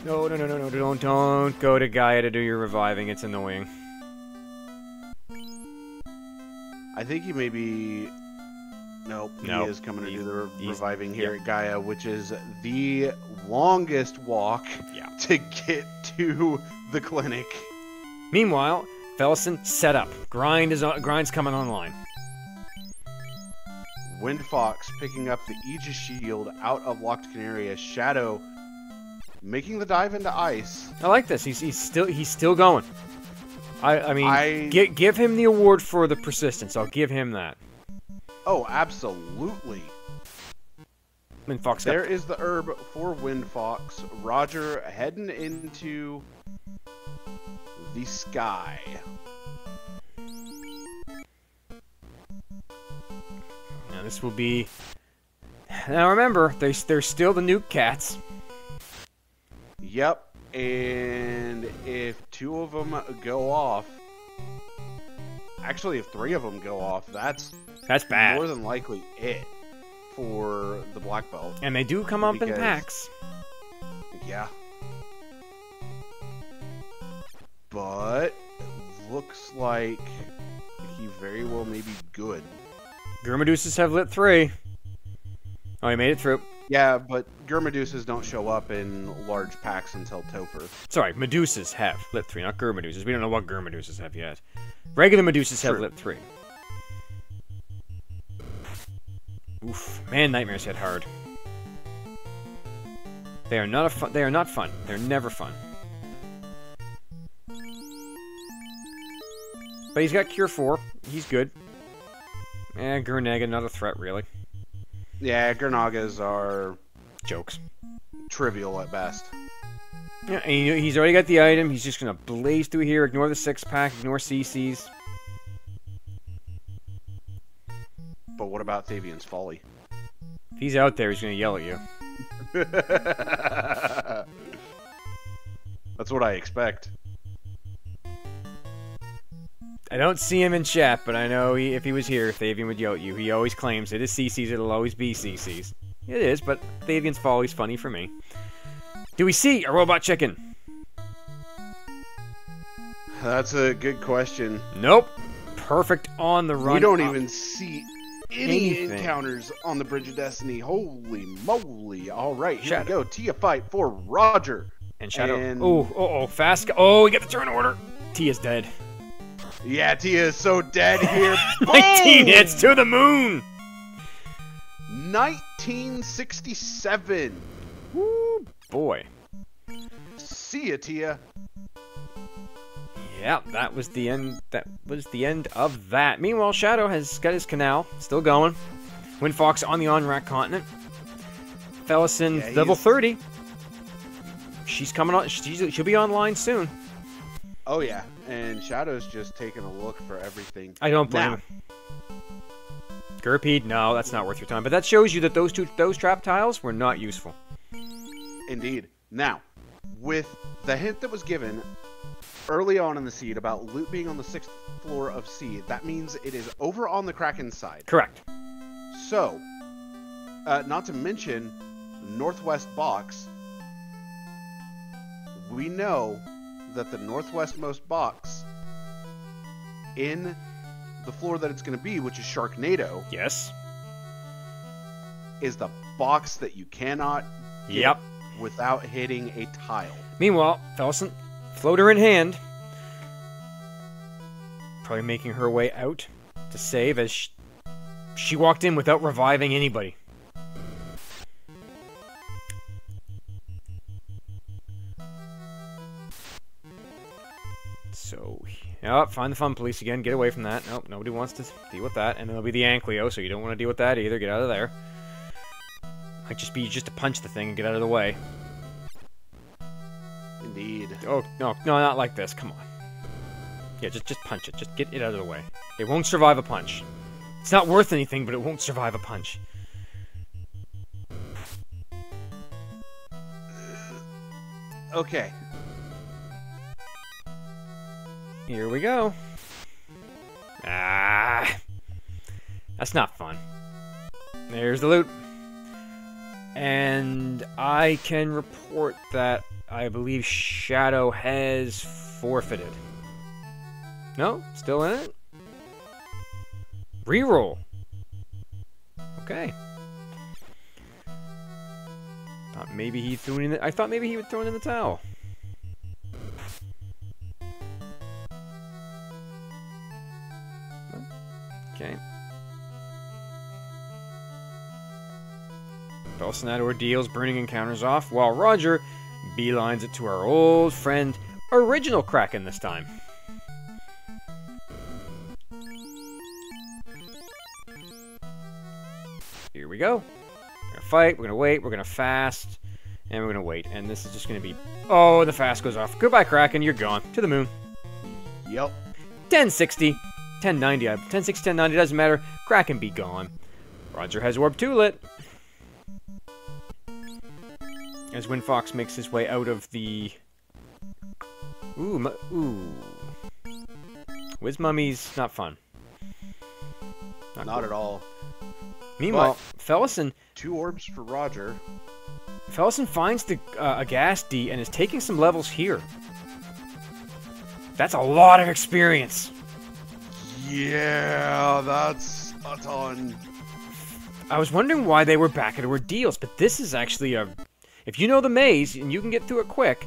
No, don't go to Gaia to do your reviving. It's annoying. I think he may be... Nope, he is coming to do the reviving here at Gaia, which is the longest walk to get to the clinic. Meanwhile, Fellison set up. Grind's coming online. Wind Fox picking up the Aegis Shield out of Locked Canary. Shadow making the dive into ice. I like this. He's still going. I mean, give him the award for the persistence. I'll give him that. Oh, absolutely. Wind Fox. There is the herb for Wind Fox. Roger heading into the sky. Now this will be... Now remember, there's still the nuke cats. Yep, and if 2 of them go off... Actually, if 3 of them go off, that's bad. More than likely it for the black belt. And they do come up in packs. Yeah. But it looks like he very well may be good. Gurmaduses have lit 3. Oh, he made it through. Yeah, but Gurmaduses don't show up in large packs until Topher. Sorry, Medusas have lit 3, not Gurmaduses. We don't know what Gurmaduses have yet. Regular Medusas have lit 3. Oof, man, Nightmares hit hard. They are not fun. They are not fun. They're never fun. But he's got Cure 4. He's good. Gurnaga, not a threat, really. Yeah, Gurnagas are... jokes. Trivial at best. Yeah, and he's already got the item. He's just going to blaze through here, ignore the 6-pack, ignore CCs. But what about Thavian's Folly? If he's out there, he's going to yell at you. That's what I expect. I don't see him in chat, but I know if he was here, Thavian would yell at you. He always claims it is CCs, it'll always be CCs. It is, but Thavian's Folly's funny for me. Do we see a robot chicken? That's a good question. Nope. Perfect on the run. We don't even see any encounters on the Bridge of Destiny. Holy moly. All right, here we go. Tia fight for Roger. And Shadow. Oh, fast. Oh, we get the turn order. Tia's dead. Yeah, Tia is so dead here. 19 hits to the moon. 1967. Woo, boy. See ya, Tia. Yeah, that was the end. That was the end of that. Meanwhile, Shadow has got his canal still going. Wind Fox on the on-rack continent. Fellison level 30. She's coming on. She'll be online soon. Oh yeah, and Shadow's just taking a look for everything. I don't blame him. Gurpede, no, that's not worth your time. But that shows you that those trap tiles were not useful. Indeed. Now, with the hint that was given early on in the seed about loot being on the 6th floor of seed, that means it is over on the Kraken side. Correct. So, not to mention northwest box, we know that the northwestmost box in the floor that it's going to be, which is Sharknado, Yes. is the box that you cannot get Yep. without hitting a tile. Meanwhile, Felsen, floater in hand, probably making her way out to save as she walked in without reviving anybody. So, yep, find the fun police again. Get away from that. Nope, nobody wants to deal with that. And there'll be the Ankleo, so you don't want to deal with that either. Get out of there. Might just be just to punch the thing and get out of the way. Indeed. Oh, no, not like this. Come on. Yeah, just punch it. Just get it out of the way. It won't survive a punch. It's not worth anything, but it won't survive a punch. Okay. Here we go. Ah. That's not fun. There's the loot. And I can report that I believe Shadow has forfeited. No? Still in it? Reroll. Okay. Thought maybe he threw it in the, I thought maybe he would throw it in the towel. Okay. Belson ordeals burning encounters off, while Roger beelines it to our old friend, Original Kraken this time. Here we go. We're gonna fight, we're gonna wait, we're gonna fast, and we're gonna wait. And this is just gonna be... Oh, the fast goes off. Goodbye, Kraken, you're gone. To the moon. Yep. 1060. 1090. 1060, 1090, doesn't matter. Kraken be gone. Roger has Orb 2 lit. As Windfox makes his way out of the... Ooh. Wiz Mummy's not fun. Not cool. at all. Meanwhile, Fellison... 2 orbs for Roger. Fellison finds the Agasti and is taking some levels here. That's a lot of experience. Yeah, that's a ton. I was wondering why they were back at Ordeals, but this is actually a... If you know the maze and you can get through it quick,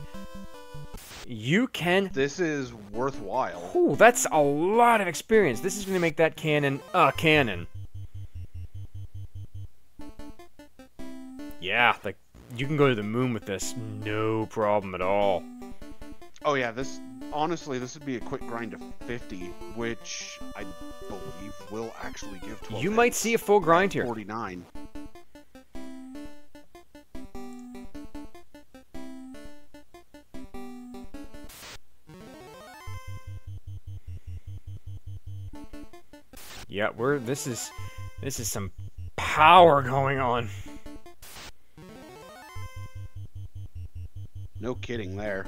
you can... This is worthwhile. Ooh, that's a lot of experience. This is going to make that cannon a cannon. Yeah, like, you can go to the moon with this. No problem at all. Oh yeah, this... Honestly, this would be a quick grind to 50, which I believe will actually give 12 You might hits see a full grind here. 49. Yeah, this is some power going on. No kidding there.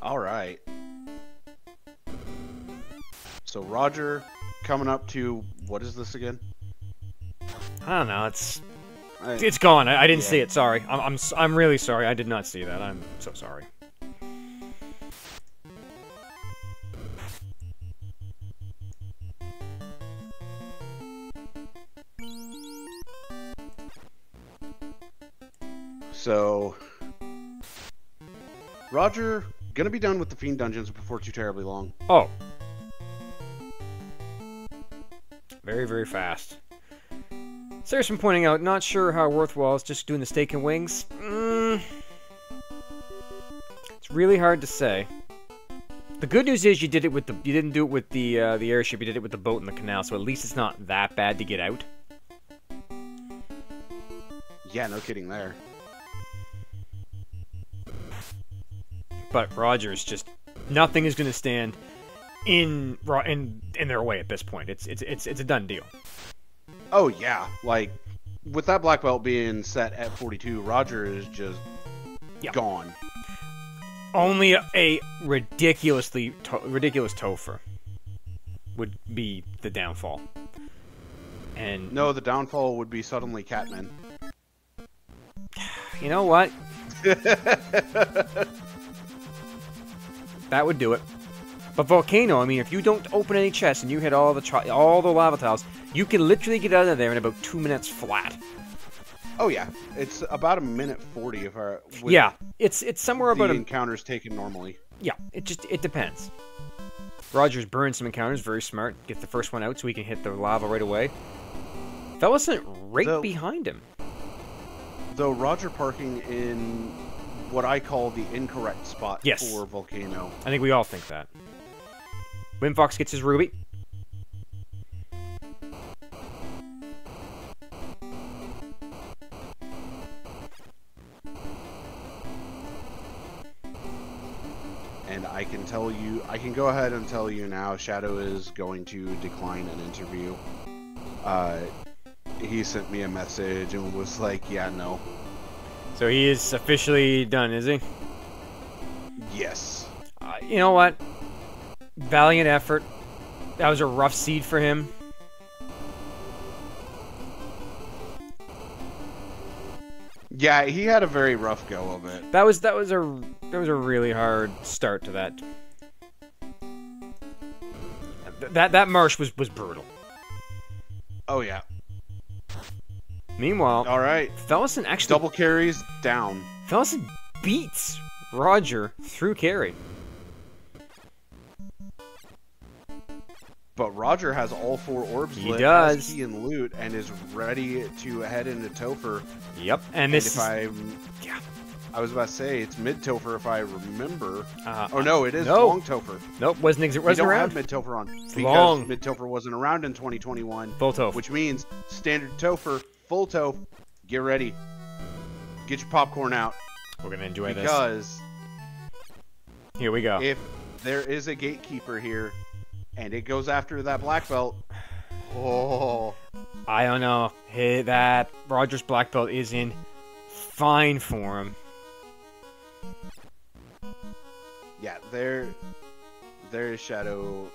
All right. So Roger coming up to, what is this again? I don't know. It's gone. I didn't see it. Sorry. I'm really sorry. I did not see that. I'm so sorry. So Roger gonna be done with the Fiend dungeons before too terribly long. Oh. Very, very fast. Sarah's been pointing out, not sure how worthwhile it's just doing the steak and wings. It's really hard to say. The good news is you didn't do it with the airship, you did it with the boat and the canal, so at least it's not that bad to get out. Yeah, no kidding there. But Roger's just nothing is going to stand in their way at this point. It's a done deal. Oh yeah, like with that black belt being set at 42, Roger is just gone. Only a ridiculous Topher would be the downfall. And no, the downfall would be suddenly Catman. you know what? That would do it. But Volcano, I mean, if you don't open any chests and you hit all the lava tiles, you can literally get out of there in about 2 minutes flat. Oh yeah, it's about 1:40 if I. Yeah, it's somewhere about the encounters taken normally. Yeah, it depends. Roger's burned some encounters, very smart. Gets the first one out so he can hit the lava right away. Felicent right behind him. Though Roger parking in what I call the incorrect spot for Volcano. I think we all think that. Windfox gets his ruby. And I can tell you, I can go ahead and tell you now, Shadow is going to decline an interview. He sent me a message and was like, yeah, no. So he is officially done, is he? Yes. You know what? Valiant effort. That was a rough seed for him. Yeah, he had a very rough go of it. That was a really hard start to that. That marsh was brutal. Oh yeah. Meanwhile, all right, Felicent actually double carries down. Felicent beats Roger through carry. But Roger has all 4 orbs lit, has key and loot, and is ready to head into Topher. Yep, and this I was about to say, it's mid-Topher if I remember. Oh no, it is long Topher. Nope, wasn't around. We don't have mid-Topher on. Because mid-Topher wasn't around in 2021. Full Toph. Which means standard Topher, full Toph, get ready. Get your popcorn out. We're going to enjoy this. Because here we go. If there is a gatekeeper here, and it goes after that black belt. Oh, I don't know. Hey, that Roger's black belt is in fine form. Yeah, there is Shadow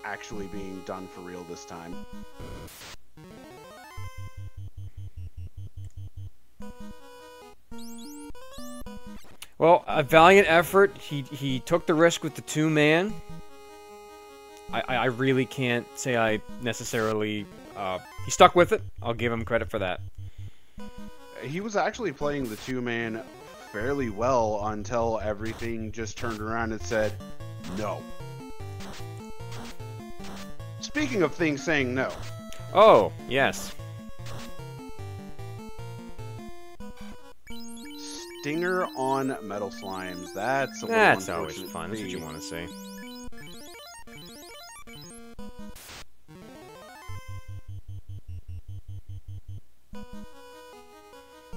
actually being done for real this time. Well, a valiant effort. He took the risk with the 2-man. I really can't say I necessarily... he stuck with it. I'll give him credit for that. He was actually playing the 2-man fairly well until everything just turned around and said, no. Speaking of things saying no. Oh, yes. Stinger on Metal Slimes. That's always fun. That's what you want to see.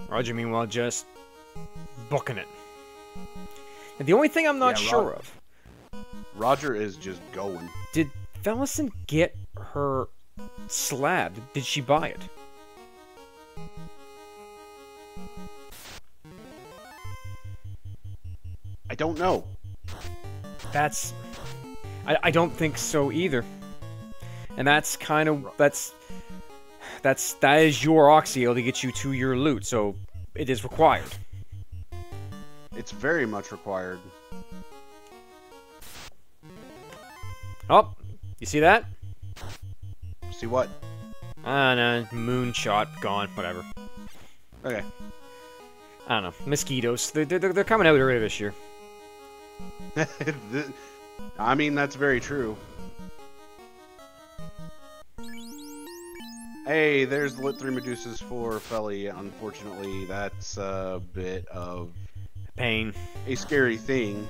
Roger, meanwhile, just booking it. And the only thing I'm not sure of... Roger is just going. Did Felicent get her slab? Did she buy it? I don't know. That's... I don't think so either. And that's kind of... That is your Oxio to get you to your loot, so it is required. It's very much required. Oh, you see that? See what? No, moonshot, gone, whatever. Okay. I don't know, mosquitoes. They're coming out early this year. I mean, that's very true. Hey, there's lit 3 Medusas for Felly. Unfortunately, that's a bit of pain. A scary thing.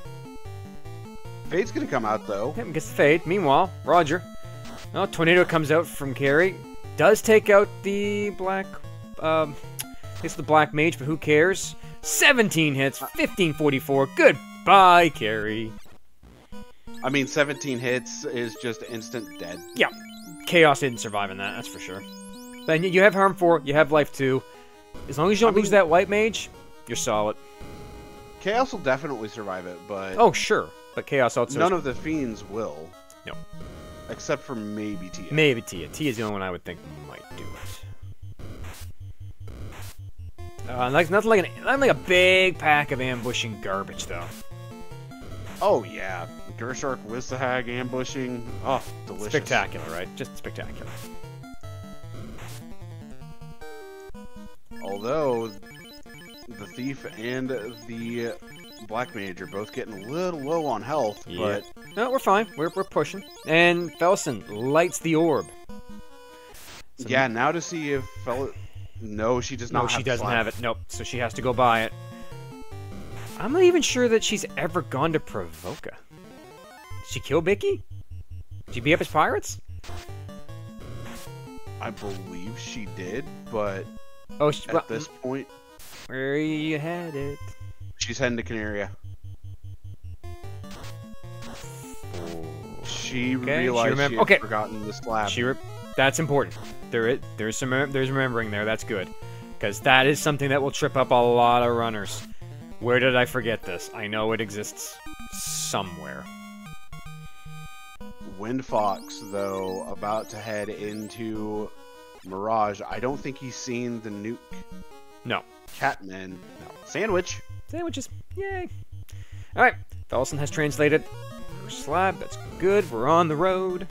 Fade's gonna come out though. Yep, gets the Fade. Meanwhile, Roger. Well, Tornado comes out from carry. Does take out the black. It's the black mage, but who cares? 17 hits, 1544. Goodbye, carry. I mean, 17 hits is just instant dead. Yeah, Chaos didn't survive in that. That's for sure. Then you have Harm 4, you have Life 2. As long as you don't lose that white mage, you're solid. Chaos will definitely survive it, but... Oh, sure. But Chaos also... None of the fiends will. No. Except for maybe Tia. Maybe Tia. Tia's the only one I would think might do it. Nothing like a big pack of ambushing garbage, though. Oh, yeah. Gershark, Wisahag, ambushing. Oh, delicious. Spectacular, right? Just spectacular. Although, the Thief and the Black Mage are both getting a little low on health, Yeah. but... No, we're fine. We're pushing. And Felson lights the orb. So yeah, now to see if No, she does not No, have she doesn't slap. have it. Nope, so she has to go buy it. I'm not even sure that she's ever gone to Provoca. Did she kill Bicky? Did she beat up his pirates? I believe she did, but Oh, at this point, where are you headed? she's heading to Canaria. She realized she had forgotten the slap. That's important. There's remembering there. That's good, because that is something that will trip up a lot of runners. Where did I forget this? I know it exists somewhere. Windfox, though, about to head into Mirage. I don't think he's seen the nuke. No. Catman. No. Sandwich. Sandwiches. Yay. Alright. Felson has translated her slab. That's good. We're on the road.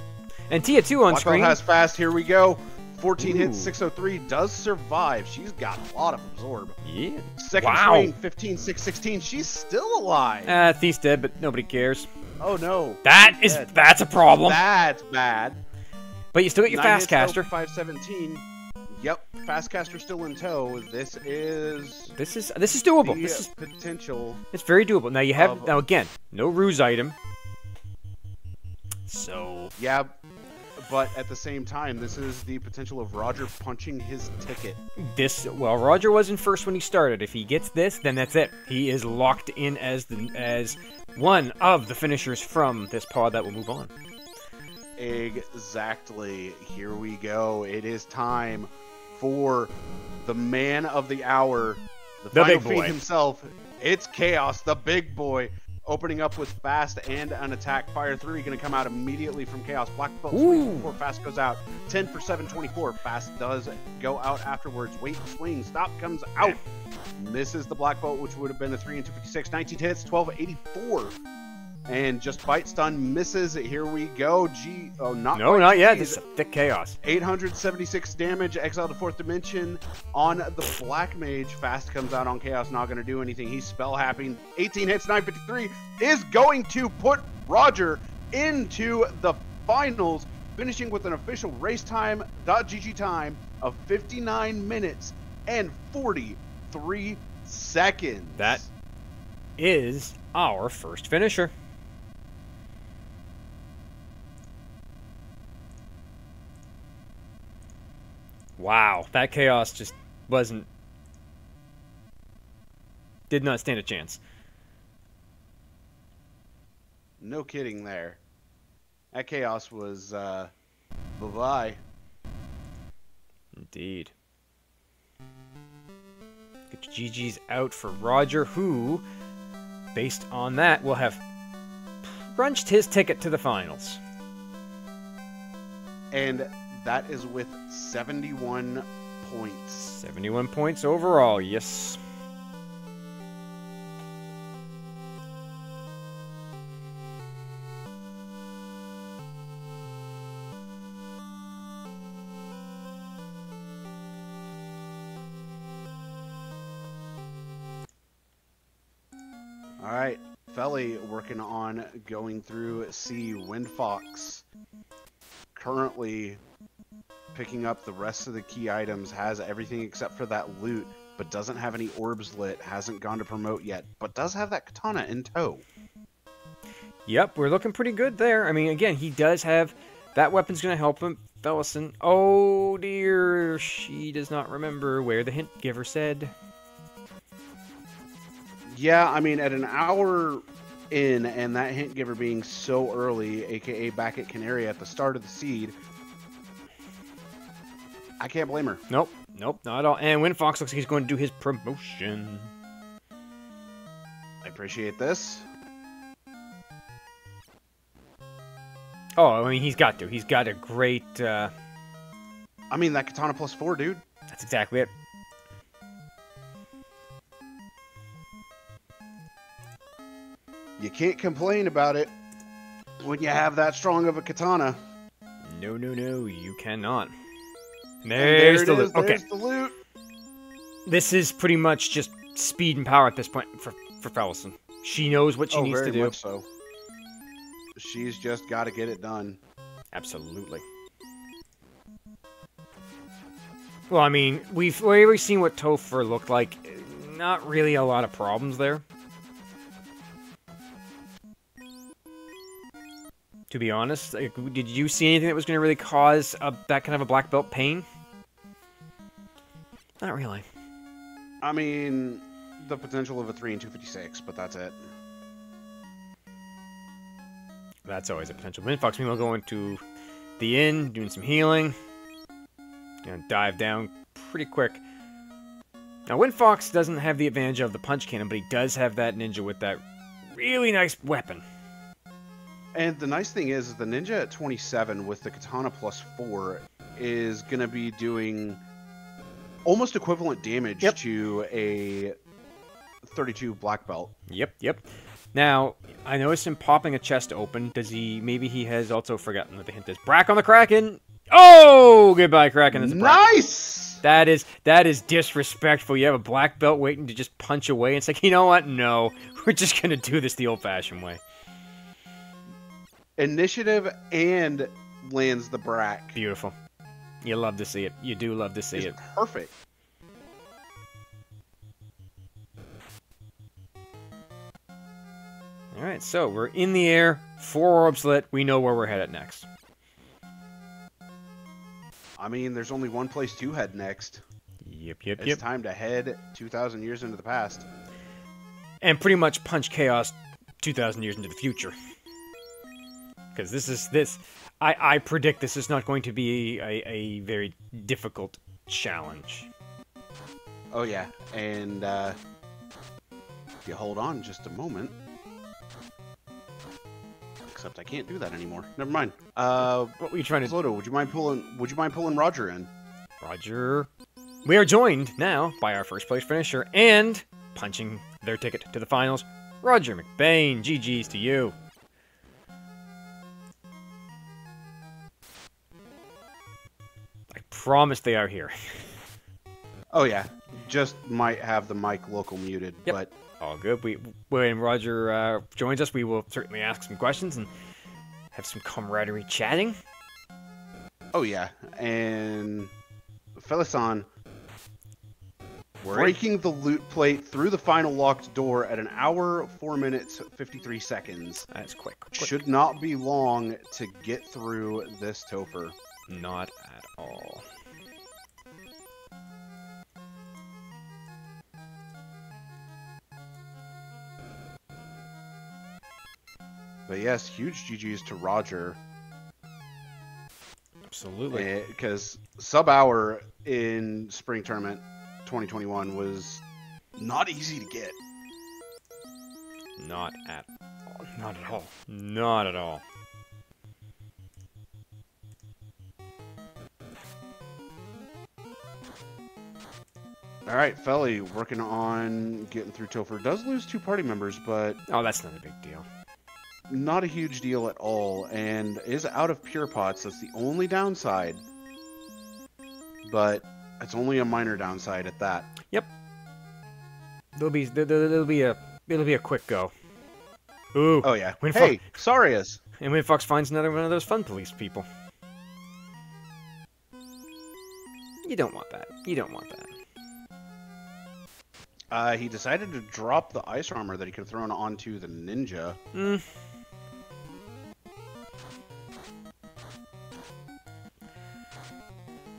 And Tia 2 on screen. has fast. Here we go. 14 hits, 603. Does survive. She's got a lot of absorb. Yeah. Second swing, 15, 6, 16. She's still alive. Thief's dead, but nobody cares. Oh, no. That's a problem. That's bad. But you still get your fast caster. 517. Yep, fast caster still in tow. This is doable. This is potential. It's very doable. Now you have again, no ruse item. So yeah, but at the same time, this is the potential of Roger punching his ticket. Roger wasn't first when he started. If he gets this, then that's it. He is locked in as one of the finishers from this pod that will move on. Exactly. Here we go. It is time for the man of the hour, the final big boy fiend himself. It's Chaos, the big boy, opening up with fast and an attack. Fire 3 going to come out immediately from Chaos. Black belt swing before fast goes out. 10 for 724. Fast does go out afterwards. Wait, swing, stop comes out. Misses the black belt, which would have been a 3 and 256. 19 hits, 1284. And just bite stun misses. Here we go. Not yet. This is a thick Chaos. 876 damage. Exile to 4th dimension on the Black Mage. Fast comes out on Chaos. Not going to do anything. He's spell happy. 18 hits. 953 is going to put Roger into the finals, finishing with an official race time.gg time of 59 minutes and 43 seconds. That is our first finisher. Wow, that Chaos just did not stand a chance. No kidding there. That Chaos was, bye-bye. Indeed. Get your GG's out for Roger, who, based on that, will have crunched his ticket to the finals. And that is with 71 points. 71 points overall, yes. All right, Felly working on going through C. Windfox currently picking up the rest of the key items, has everything except for that loot, but doesn't have any orbs lit, hasn't gone to promote yet, but does have that katana in tow. Yep, we're looking pretty good there. I mean, again, he does have... That weapon's going to help him. Fellison. Oh, dear. She does not remember where the hint giver said. Yeah, I mean, at an hour in, and that hint giver being so early, aka back at Canaria at the start of the seed, I can't blame her. Nope, not at all. And Windfox looks like he's going to do his promotion. I appreciate this. Oh, I mean, he's got to. He's got a great... I mean, that katana +4, dude. That's exactly it. You can't complain about it when you have that strong of a katana. No, no, no, you cannot. There There's it the is. loot. Okay. There's the loot. This is pretty much just speed and power at this point for Fellison. She knows what she needs to do. Very much so. She's just got to get it done. Absolutely. Well, I mean, we've already seen what Topher looked like. Not really a lot of problems there. To be honest, like, did you see anything that was going to really cause that kind of a black belt pain? Not really. I mean, the potential of a 3 and 256, but that's it. That's always a potential. Minfox, meanwhile, going to the inn, doing some healing. Gonna dive down pretty quick. Now, Windfox doesn't have the advantage of the punch cannon, but he does have that ninja with that really nice weapon. And the nice thing is the ninja at 27 with the katana +4 is going to be doing almost equivalent damage to a 32 black belt. Yep, yep. Now, I noticed him popping a chest open. Does he... Maybe he has also forgotten that the hint is Brack on the Kraken. Oh! Goodbye, Kraken. It's nice! That is disrespectful. You have a black belt waiting to just punch away. It's like, you know what? No. We're just going to do this the old-fashioned way. Initiative and lands the Brack. Beautiful. You love to see it. You do love to see it. Perfect. Alright, so we're in the air, 4 orbs lit, we know where we're headed next. I mean, there's only one place to head next. Yep. It's time to head 2,000 years into the past. And pretty much punch chaos 2,000 years into the future. Because I predict this is not going to be a very difficult challenge. Oh yeah, and if you hold on just a moment. Except I can't do that anymore. Never mind. What were you trying to do? Sloto, would you mind pulling Roger in? Roger. We are joined now by our first place finisher and punching their ticket to the finals, Roger McBain. GG's to you. I promise they are here. Oh yeah, just might have the mic local muted, but all good. When Roger joins us, we will certainly ask some questions and have some camaraderie chatting. Oh yeah, and Felisan breaking the loot plate through the final locked door at 1 hour, 4 minutes, 53 seconds. That's quick. Should not be long to get through this Topher. Not at all. But yes, huge GG's to Roger. Absolutely. Because sub-hour in Spring Tournament 2021 was not easy to get. Not at all. Not at all. Not at all. All right, Felly working on getting through Topher. Does lose 2 party members, but... Oh, that's not a big deal. Not a huge deal at all, and is out of pure pots. That's the only downside. But it's only a minor downside at that. Yep. It'll be a quick go. Ooh. Oh yeah. Hey, Sarius. And when Fox finds another one of those fun police people. You don't want that. You don't want that. He decided to drop the ice armor that he could have thrown onto the ninja.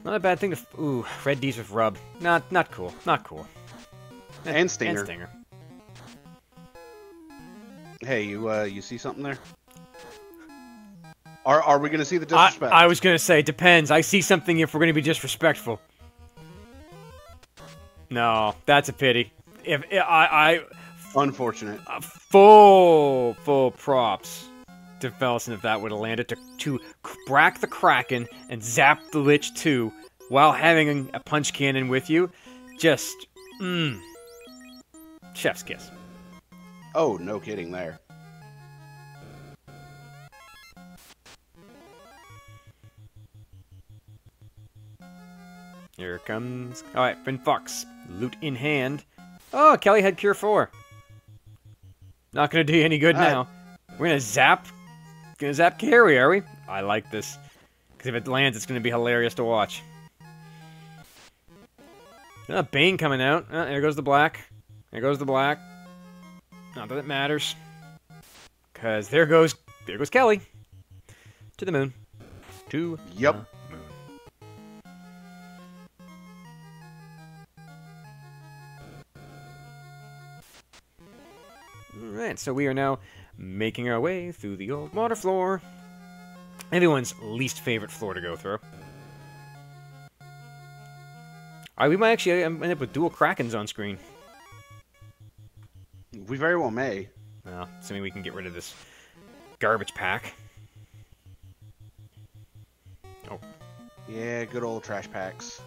Not a bad thing to... Ooh, red D's with rub. Not cool. Not cool. And Stinger. And Stinger. Hey, you see something there? Are we going to see the disrespect? I was going to say, depends. I see something if we're going to be disrespectful. No, that's a pity. Unfortunate. Full props. to Felson if that would have landed, to brack the Kraken and zap the Lich too, while having a punch cannon with you. Just, chef's kiss. Oh, no kidding there. Here comes... Alright, Finn Fox. Loot in hand. Oh, Kelly had Cure 4. Not gonna do you any good now. We're gonna zap Carrie, are we? I like this. Because if it lands, it's gonna be hilarious to watch. Bane coming out. There goes the black. There goes the black. Not that it matters. Because there goes Kelly. To the moon. To Yep. the moon. Alright, so we are now making our way through the old water floor. Everyone's least favorite floor to go through. Alright, we might actually end up with dual Krakens on screen. We very well may. Well, assuming we can get rid of this garbage pack. Oh. Yeah, good old trash packs.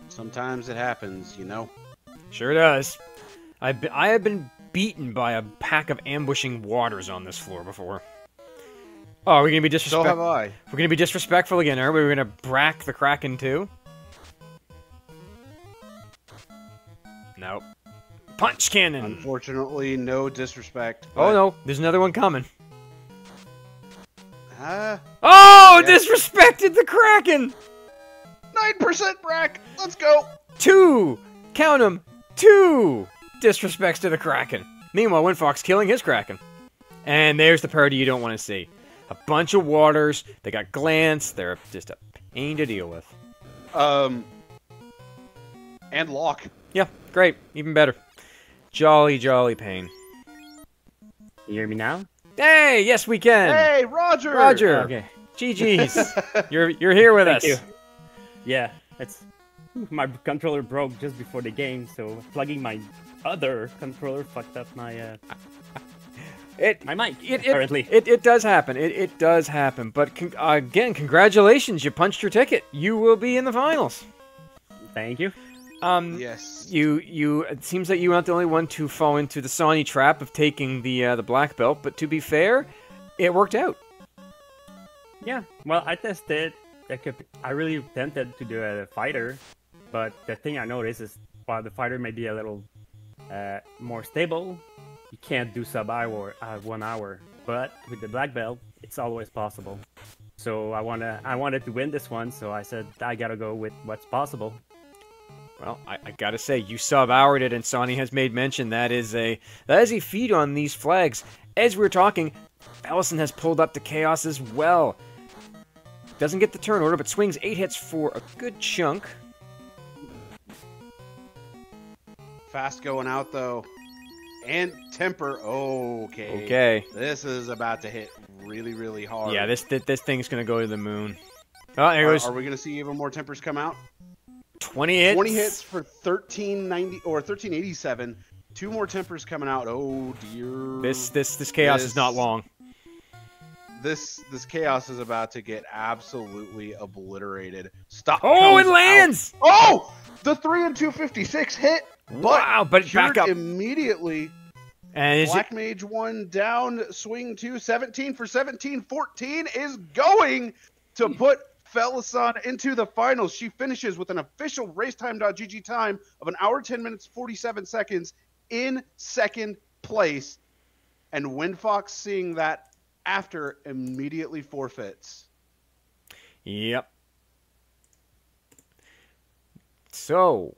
Sometimes it happens, you know? Sure does. I have been beaten by a pack of ambushing waters on this floor before. Oh, are we gonna be disrespectful? So have I. We're gonna be disrespectful again, are we? We're gonna brack the Kraken too? Nope. Punch cannon! Unfortunately, no disrespect. Oh no, there's another one coming. Oh, Oh, yeah. disrespected the Kraken! 9% brack! Let's go! 2! Count 'em! 2 disrespects to the Kraken. Meanwhile, Windfox killing his Kraken. And there's the party you don't want to see. A bunch of waters, they got glands, they're just a pain to deal with. And lock. Yeah, great, even better. Jolly, jolly pain. You hear me now? Hey, yes we can! Hey, Roger! Roger! Okay. GG's. You're here with us. Thank you. Yeah, my controller broke just before the game, so plugging my other controller fucked up my my mic. Apparently, it does happen. It does happen. But again, congratulations! You punched your ticket. You will be in the finals. thank you. Yes. It seems that you aren't the only one to fall into the Sonny trap of taking the black belt. But to be fair, it worked out. Yeah, well, I tested. I really tempted to do a fighter, but the thing I noticed is while the fighter may be a little more stable, you can't do sub-hour 1 hour. But with the black belt, it's always possible. So I wanted to win this one, so I said I gotta go with what's possible. Well, I gotta say, you sub-houred it, and Sonny has made mention that is a feat on these flags. As we were talking, Ellison has pulled up to Chaos as well. Doesn't get the turn order, but swings 8 hits for a good chunk. Fast going out, though. And temper. Okay. Okay. This is about to hit really, really hard. Yeah, this thing's gonna go to the moon. Oh, there goes. Are we going to see even more tempers come out? 20 hits. 20 hits for 1390 or 1387. 2 more tempers coming out. Oh dear. This chaos is not long. This chaos is about to get absolutely obliterated. Stop. Oh, it lands! Out. Oh, the 3 and 256 hit. Wow, but back up immediately. And Black Mage 1 down, swing 2, 17 for 17. 14 is going to put Felisan into the finals. She finishes with an official racetime.gg time of 1 hour, 10 minutes, 47 seconds in second place. And Windfox, seeing that after, immediately forfeits. Yep. So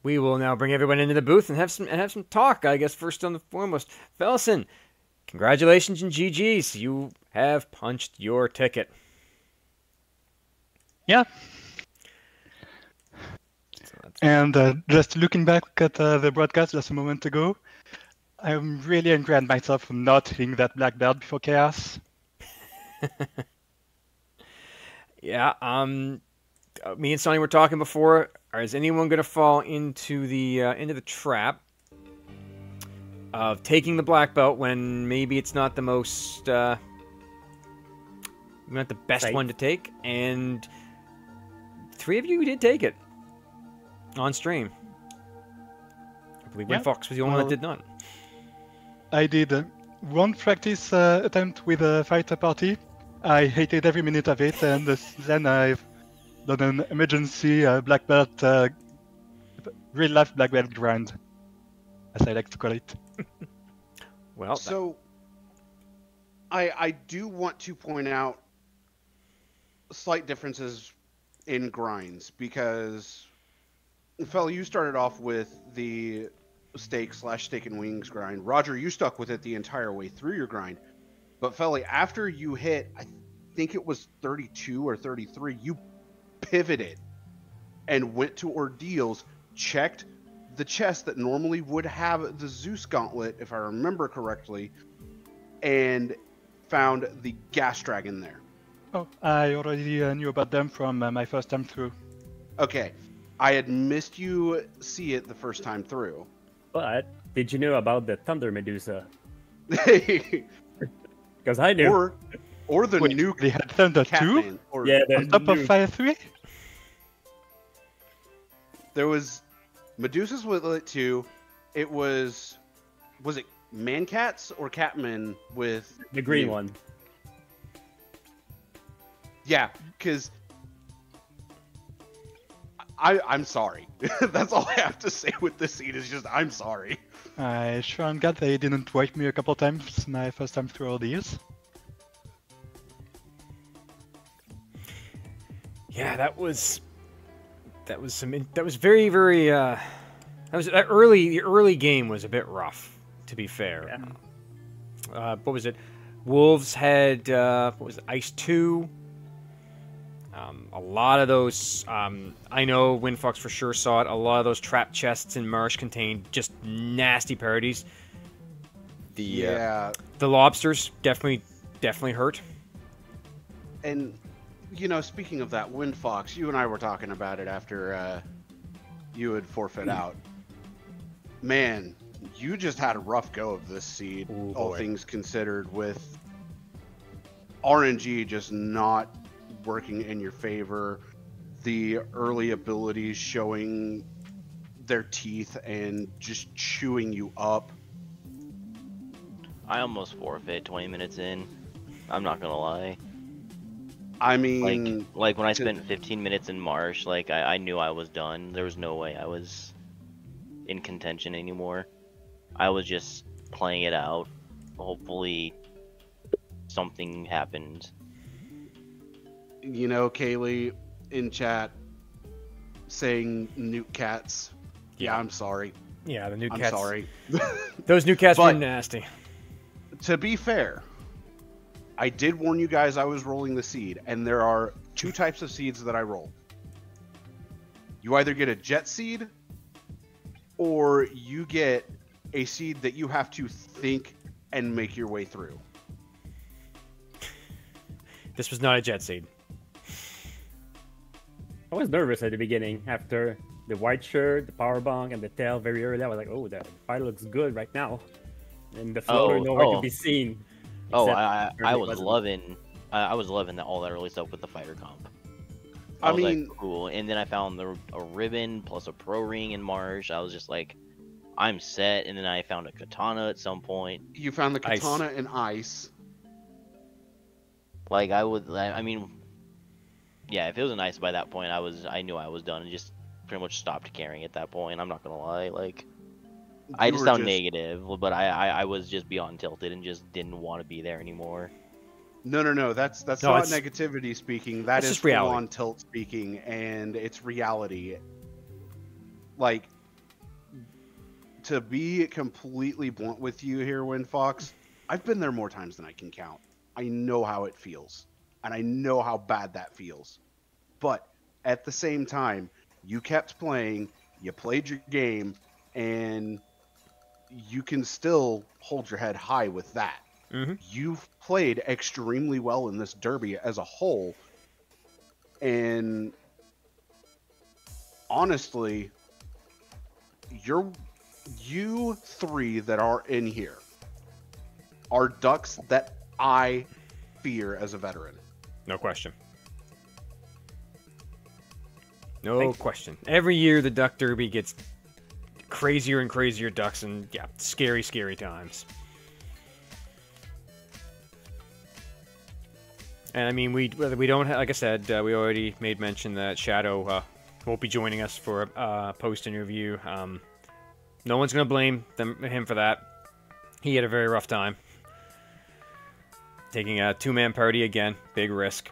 we will now bring everyone into the booth and have some talk. I guess first and foremost, Felson, congratulations and GGs. You have punched your ticket. Yeah. And just looking back at the broadcast just a moment ago, I'm really angry at myself for not hitting that black belt before Chaos. Yeah, me and Sonny were talking before. Is anyone going to fall into the trap of taking the black belt when maybe it's not the most not the best Safe. one to take? And 3 of you did take it on stream. I believe Yeah. Fox was the only one that did not. I did one practice attempt with a fighter party. I hated every minute of it, and then I've done an emergency black belt, real life black belt grind, as I like to call it. Well, So, I do want to point out slight differences in grinds because, fella, you started off with the steak and wings grind. Roger, you stuck with it the entire way through your grind. But Felly, after you hit, I think it was 32 or 33, you pivoted and went to ordeals, checked the chest that normally would have the Zeus gauntlet, if I remember correctly, and found the gas dragon there. Oh, I already knew about them from my first time through. Okay, I had missed you see it the first time through. But did you know about the Thunder Medusa? Because I knew. or the Wait, new they had Thunder 2 Catman, or Yeah, the on top of new- Fire 3? there was Medusa's with it too. It was it Mancats or Catman with the green new? one. Yeah, because I'm sorry. That's all I have to say with this scene is just I'm sorry. I sure am glad they didn't wipe me a couple times my first time through all these. yeah, that was very very the early game was a bit rough, to be fair. Yeah. What was it? Wolves had what was it? Ice 2. A lot of those, I know Windfox for sure saw it. A lot of those trap chests in Marsh contained just nasty parodies. The lobsters definitely hurt. And you know, speaking of that, Windfox, you and I were talking about it after you had forfeit out. Man, you just had a rough go of this seed, Ooh, all boy. things considered, with RNG just not working in your favor, the early abilities showing their teeth and just chewing you up. I almost forfeit 20 minutes in. I'm not gonna lie. I mean, Like when I spent 15 minutes in Marsh, like I knew I was done. There was no way I was in contention anymore. I was just playing it out. Hopefully something happened. you know, Kaylee in chat saying nuke cats. Yeah, I'm sorry. Yeah, the new I'm cats. sorry. Those new cats were But- nasty. To be fair, I did warn you guys I was rolling the seed, and there are 2 types of seeds that I roll. You either get a jet seed, or you get a seed that you have to think and make your way through. This was not a jet seed. I was nervous at the beginning after the white shirt, the power bunk, and the tail very early. I was like, oh, the fight looks good right now. And the floater nowhere to be seen. Oh, except I where it was wasn't. loving all that early stuff with the fighter comp. I was mean- like, cool. And then I found a ribbon plus a pro ring in Marsh. I was just like, I'm set. And then I found a katana at some point. You found the Ice. katana and ice. Like I mean, yeah, if it was an ice by that point, I knew I was done and just pretty much stopped caring at that point. I'm not gonna lie, like I You just were sound negative, but I was just beyond tilted and just didn't want to be there anymore. No. That's No, not it's- negativity speaking. That it's is just reality. on tilt speaking, and it's reality. Like, to be completely blunt with you here, Windfox, I've been there more times than I can count. I know how it feels, and I know how bad that feels. But at the same time, you kept playing, you played your game, and you can still hold your head high with that. Mhm. You've played extremely well in this derby as a whole, and honestly, you three that are in here are ducks that I fear as a veteran. No question. No question. Every year the Duck Derby gets crazier and crazier ducks, and yeah, scary, scary times. And I mean, we don't have, like I said, we already made mention that Shadow won't be joining us for a post-interview. No one's going to blame him for that. He had a very rough time. Taking a two-man party again, big risk.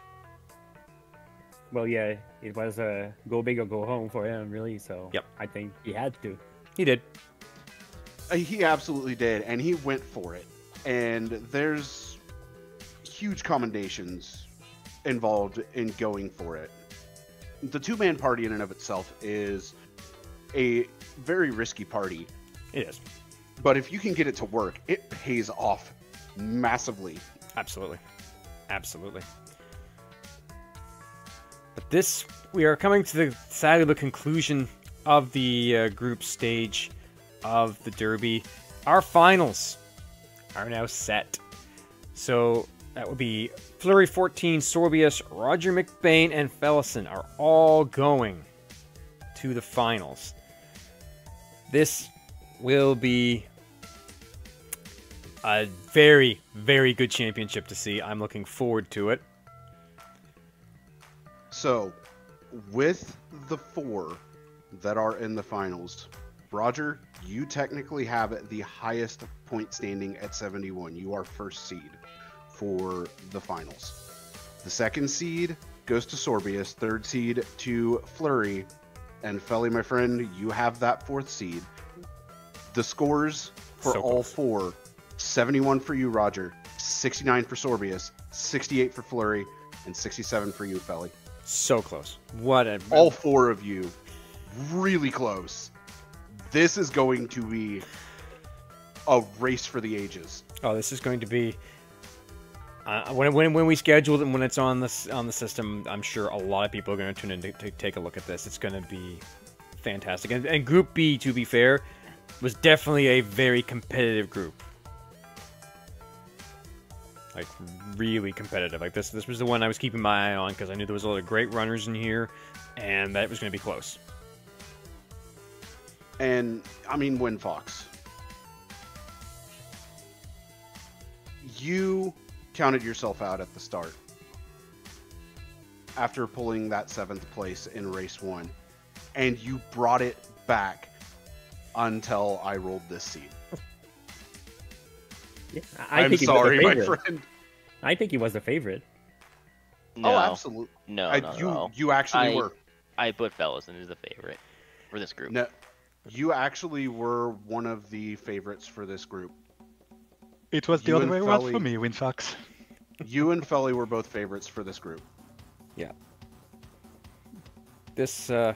Well, yeah, it was a go big or go home for him, really. So Yep. I think he had to. He did. He absolutely did, and he went for it. And there's huge commendations involved in going for it. The two-man party in and of itself is a very risky party. It is. But if you can get it to work, it pays off massively. Absolutely. Absolutely. But this, we are coming to sadly the conclusion of the group stage of the Derby. Our finals are now set. So that would be Flurry 14, Sorbius, Roger McBain, and Fellison are all going to the finals. This will be a very, very good championship to see. I'm looking forward to it. So, with the 4 that are in the finals, Roger, you technically have the highest point standing at 71. You are first seed for the finals. The second seed goes to Sorbius, third seed to Flurry, and Felly, my friend, you have that 4th seed. The scores for all 4, 71 for you, Roger, 69 for Sorbius, 68 for Flurry, and 67 for you, Felly. So close. What a... All 4 of you, really close. This is going to be a race for the ages. Oh, this is going to be... when we schedule it and when it's on the system, I'm sure a lot of people are going to tune in to take a look at this. It's going to be fantastic. And Group B, to be fair, was definitely a very competitive group. Like, really competitive. Like, this was the one I was keeping my eye on because I knew there was a lot of great runners in here, and that it was going to be close. And, I mean, WinFox, you counted yourself out at the start after pulling that 7th place in race 1, and you brought it back until I rolled this seed. Yeah, I'm sorry, my friend. I think he was the favorite. No, Oh, absolutely. No, no. You actually were. I put Fellison as the favorite for this group. No, you actually were one of the favorites for this group. It was the You other and way around Felly- for me, WinFox. You and Felly were both favorites for this group. Yeah. This, yeah,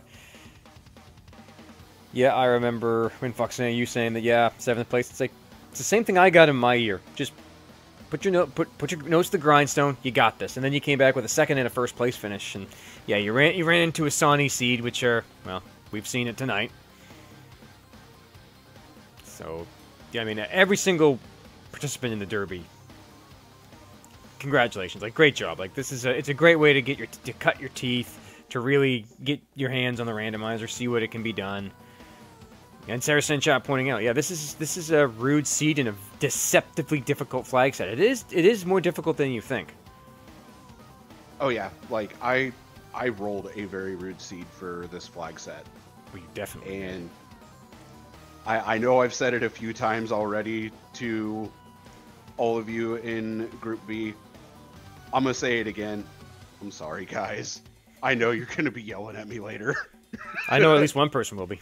I remember when Fox and you saying that, yeah, 7th place, it's like, it's the same thing I got in my year. Just put your nose to the grindstone, you got this. And then you came back with a 2nd and a 1st place finish, and yeah, you ran into a Sawney seed, which are, well, we've seen it tonight. So, yeah, I mean, every single participant in the Derby, congratulations, like, great job. Like, this is it's a great way to get to cut your teeth, to really get your hands on the randomizer, see what it can be done. And Sarah Senshot pointing out, yeah, this is a rude seed and a deceptively difficult flag set. It is more difficult than you think. Oh yeah, like I rolled a very rude seed for this flag set. Well, you definitely did. And I know I've said it a few times already to all of you in Group B. I'm gonna say it again. I'm sorry, guys. I know you're gonna be yelling at me later. I know at least one person will be.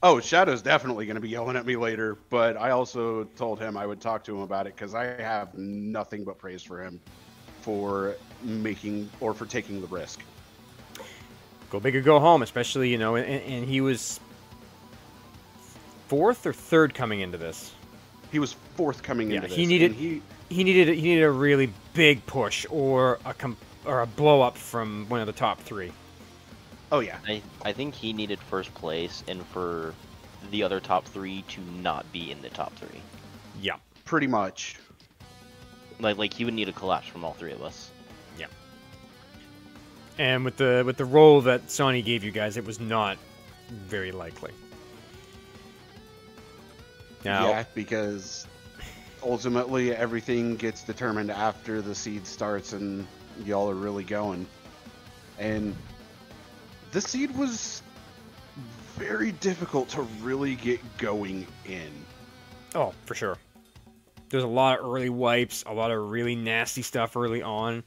Oh, Shadow's definitely going to be yelling at me later, but I also told him I would talk to him about it because I have nothing but praise for him for for taking the risk. Go big or go home, especially, you know, and he was 4th or 3rd coming into this. He was 4th coming into this. He needed a really big push or a blow up from one of the top 3. Oh yeah, I think he needed first place, and for the other top 3 to not be in the top 3. Yeah. pretty much. Like he would need a collapse from all 3 of us. Yeah. And with the roll that Sony gave you guys, it was not very likely. Now, Yeah, because ultimately everything gets determined after the seed starts and y'all are really going. And the seed was very difficult to really get going in. oh, for sure. There's a lot of early wipes, a lot of really nasty stuff early on.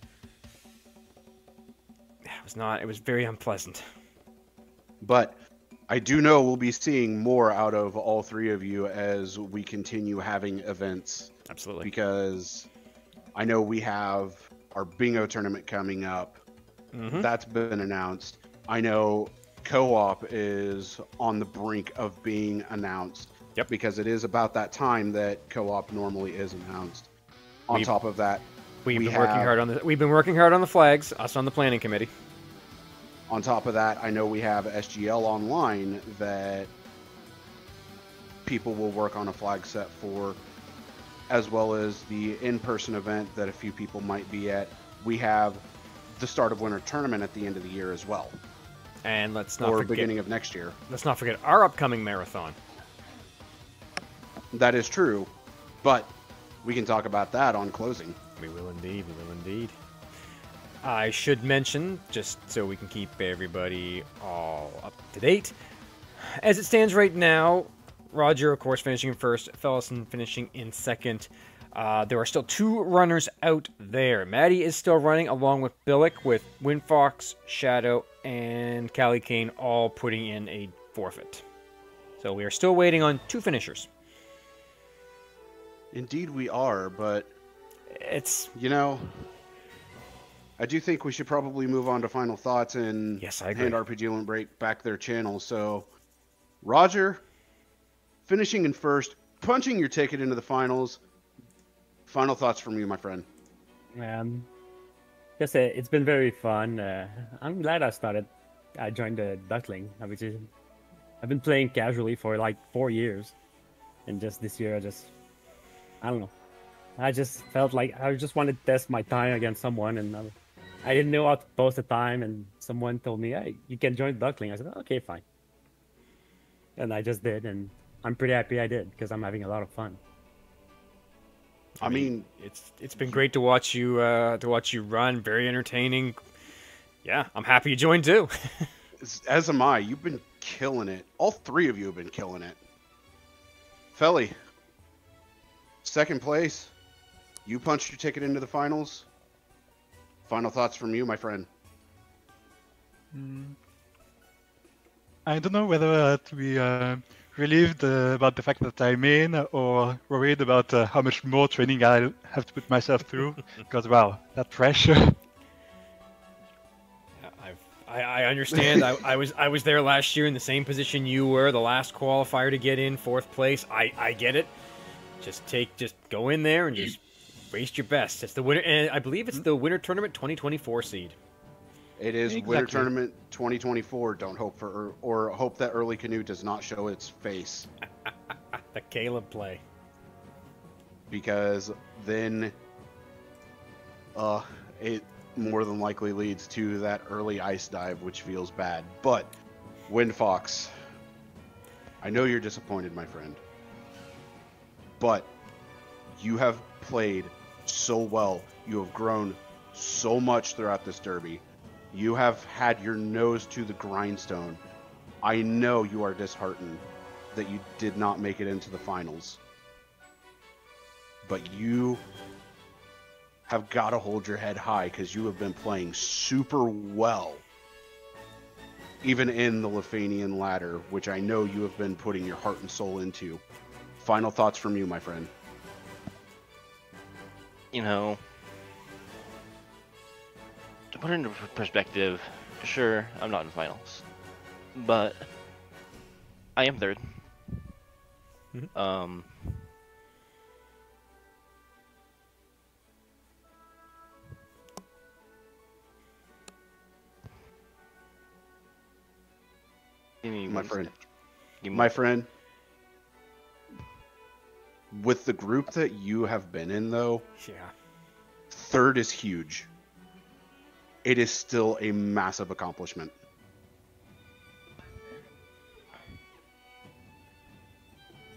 It was very unpleasant. But I do know we'll be seeing more out of all 3 of you as we continue having events. Absolutely. Because I know we have our bingo tournament coming up. Mm-hmm. That's been announced. I know co-op is on the brink of being announced. Yep. Because it is about that time that co-op normally is announced. On top of that, we've been working hard on the flags, us on the planning committee. On top of that, I know we have SGL online that people will work on a flag set for, as well as the in-person event that a few people might be at. We have the start of winter tournament at the end of the year as well. And let's not or forget, beginning of next year. Let's not forget our upcoming marathon. That is true, but we can talk about that on closing. We will indeed. I should mention, just so we can keep everybody all up to date, as it stands right now, Roger, of course, finishing in first, Fellison finishing in second. There are still 2 runners out there. Maddie is still running along with Billick, with Windfox, Shadow, and Callie Kane all putting in a forfeit. So we are still waiting on 2 finishers. Indeed we are, but it's... You know, I do think we should probably move on to final thoughts and yes, I agree. hand RPG Won't Break back their channel. So, Roger, finishing in first, punching your ticket into the finals. Final thoughts from you, my friend. Just it's been very fun. I'm glad I joined the Duckling. I've been playing casually for like 4 years, and just this year I don't know. I just felt like I just wanted to test my time against someone, and I didn't know how to post a time, and someone told me, "Hey, you can join Duckling." I said, "Okay, fine," and I just did, and I'm pretty happy I did because I'm having a lot of fun. I mean, it's been great to watch you run. Very entertaining. Yeah, I'm happy you joined too. As am I. You've been killing it. All 3 of you have been killing it. Felly, second place. You punched your ticket into the finals. Final thoughts from you, my friend. I don't know whether to be relieved about the fact that I'm in or worried about how much more training I have to put myself through. Because, wow, that pressure. I understand. I was there last year in the same position you were, the last qualifier to get in, 4th place. I get it. Just go in there and just race your best. It's the winter, and I believe it's the Winter Tournament 2024 seed. It is Exactly. Winter Tournament 2024. Don't hope for or hope that Early Canoe does not show its face. The Caleb play. Because then it more than likely leads to that early ice dive, which feels bad. But Windfox, I know you're disappointed, my friend. But you have played so well. You have grown so much throughout this derby. You have had your nose to the grindstone. I know you are disheartened that you did not make it into the finals. But you have got to hold your head high because you have been playing super well. Even in the Lefanian ladder, which I know you have been putting your heart and soul into. Final thoughts from you, my friend. You know, to put it into perspective, sure, I'm not in finals, but I am 3rd. Mm-hmm. Give me my one friend. sec. Give me My friend, with the group that you have been in, though, Yeah. third is huge. It is still a massive accomplishment.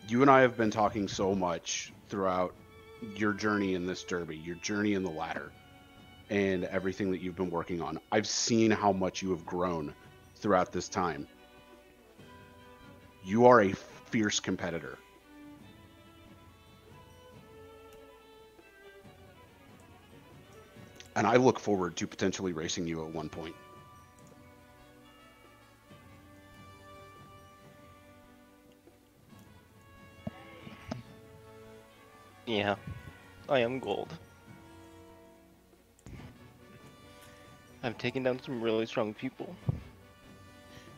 You and I have been talking so much throughout your journey in this derby, your journey in the ladder, and everything that you've been working on. I've seen how much you have grown throughout this time. You are a fierce competitor. And I look forward to potentially racing you at one point. Yeah, I am gold. I've taken down some really strong people.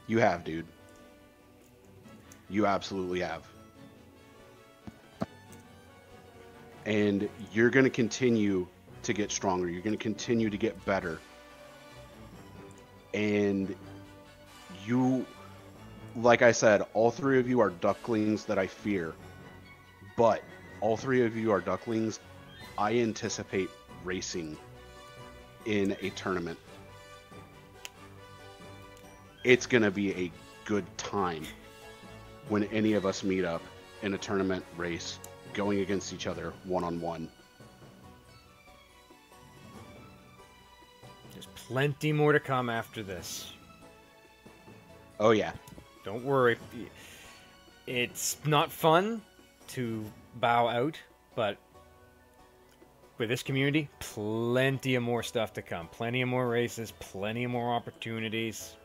You have, dude. You absolutely have. And you're going to continue to get stronger. You're going to continue to get better. And you, like I said, all three of you are ducklings that I fear. But all three of you are ducklings I anticipate racing in a tournament. It's going to be a good time when any of us meet up in a tournament race, going against each other one-on-one. There's plenty more to come after this. Oh yeah. Don't worry. It's not fun to bow out, but with this community, plenty of more stuff to come. Plenty of more races, plenty of more opportunities.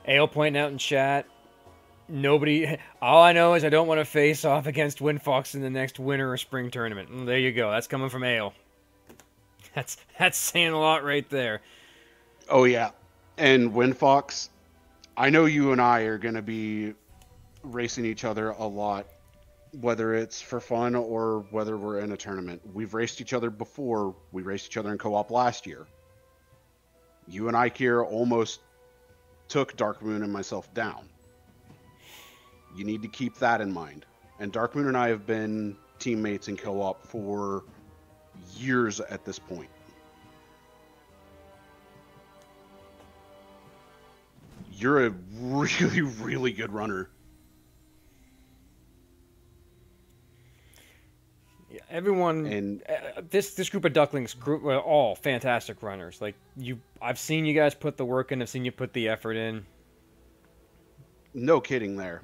Ale pointing out in chat, nobody... All I know is I don't want to face off against Windfox in the next winter or spring tournament. There you go. That's coming from Ale. That's saying a lot right there. Oh yeah. And Windfox, I know you and I are going to be racing each other a lot, whether it's for fun or whether we're in a tournament. We've raced each other before. We raced each other in co-op last year. You and Ikir almost took Darkmoon and myself down. You need to keep that in mind. And Darkmoon and I have been teammates in co-op for years at this point. You're a really, really good runner. Yeah, everyone, And this group of ducklings, are all fantastic runners. Like I've seen you guys put the work in. I've seen you put the effort in. no kidding there.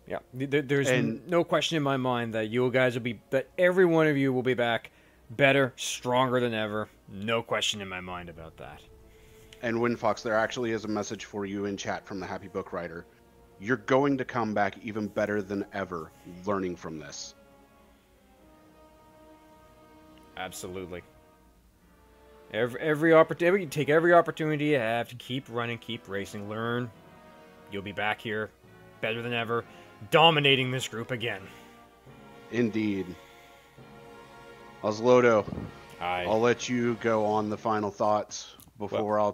Yeah, there's no question in my mind that you guys will be, that every one of you will be back better, stronger than ever. No question in my mind about that. And Windfox, there actually is a message for you in chat from the Happy Book Writer. You're going to come back even better than ever, learning from this. Absolutely. Every opportunity, take every opportunity you have to keep running, keep racing, learn. You'll be back here, better than ever, dominating this group again. Indeed. Oslodo, Aye. I'll let you go on the final thoughts before I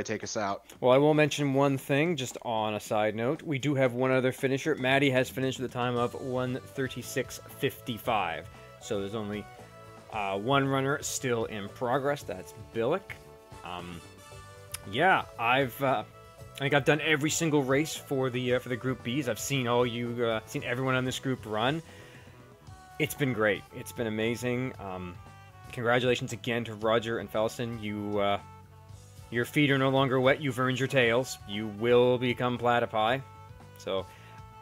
take us out. Well, I will mention one thing, just on a side note. We do have one other finisher. Maddie has finished with a time of 1:36.55. So there's only one runner still in progress. That's Billick. Yeah, I think I've done every single race for the Group Bs. I've seen seen everyone on this group run. It's been great. It's been amazing. Congratulations again to Roger and Felson. Your feet are no longer wet. You've earned your tails. You will become platypi. So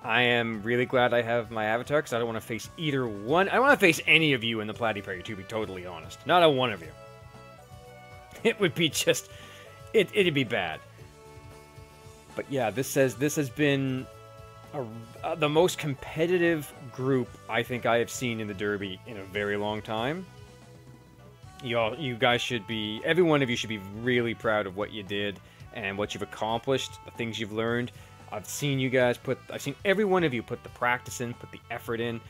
I am really glad I have my avatar, because I don't want to face either one. I don't want to face any of you in the platypary, to be totally honest. Not a one of you. It would be just... It'd be bad. But yeah, this has been the most competitive group I think I have seen in the Derby in a very long time. You guys should be, every one of you should be really proud of what you did and what you've accomplished, the things you've learned. I've seen every one of you put the practice in, put the effort in.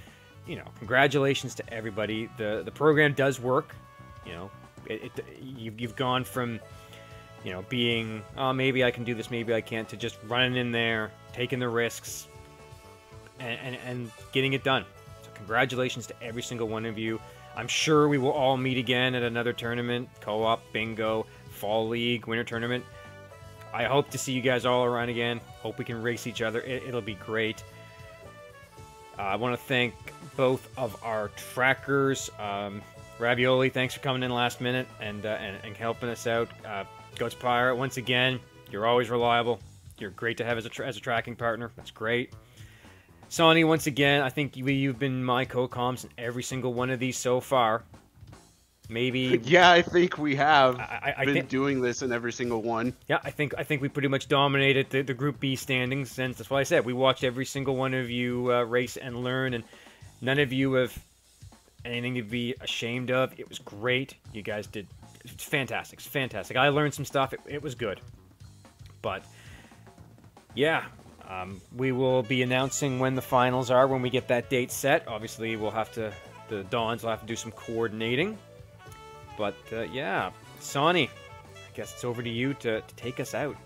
Congratulations to everybody. The program does work. You've gone from you know, being, oh, maybe I can do this, maybe I can't, to just running in there, taking the risks, and getting it done. So congratulations to every single one of you. I'm sure we will all meet again at another tournament, co-op, bingo, fall league, winter tournament. I hope to see you guys all around again. Hope we can race each other. It'll be great. I want to thank both of our trackers. Ravioli, thanks for coming in last minute and helping us out. Goats Pirate, once again, you're always reliable. You're great to have as a tracking partner. That's great. Sonny, once again, I think you've been my co-coms in every single one of these so far. Maybe. Yeah, I think we have I been doing this in every single one. Yeah, I think we pretty much dominated the Group B standings, and that's why I said we watched every single one of you race and learn, and none of you have anything to be ashamed of. It was great. You guys did fantastic. It's fantastic. I learned some stuff. It was good. But yeah, we will be announcing when the finals are when we get that date set. Obviously, the Dons will have to do some coordinating. But yeah, Sonny, I guess it's over to you to take us out.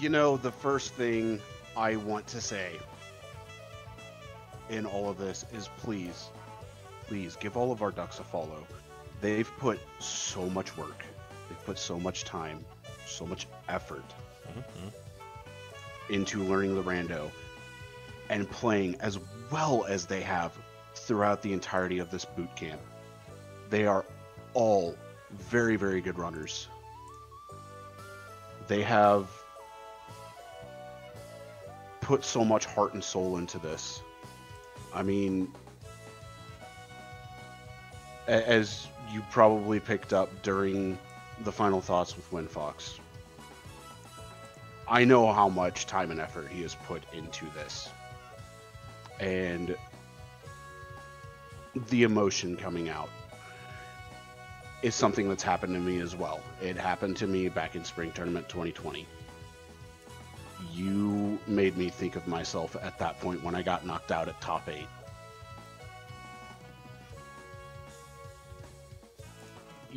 You know, the first thing I want to say in all of this is please give all of our ducks a follow. They've put so much work. They've put so much time, so much effort into learning the rando and playing as well as they have throughout the entirety of this boot camp. They are all very, very good runners. They have put so much heart and soul into this. I mean, as you probably picked up during the final thoughts with WinFox, I know how much time and effort he has put into this. And the emotion coming out is something that's happened to me as well. It happened to me back in Spring Tournament 2020. You made me think of myself at that point when I got knocked out at top 8.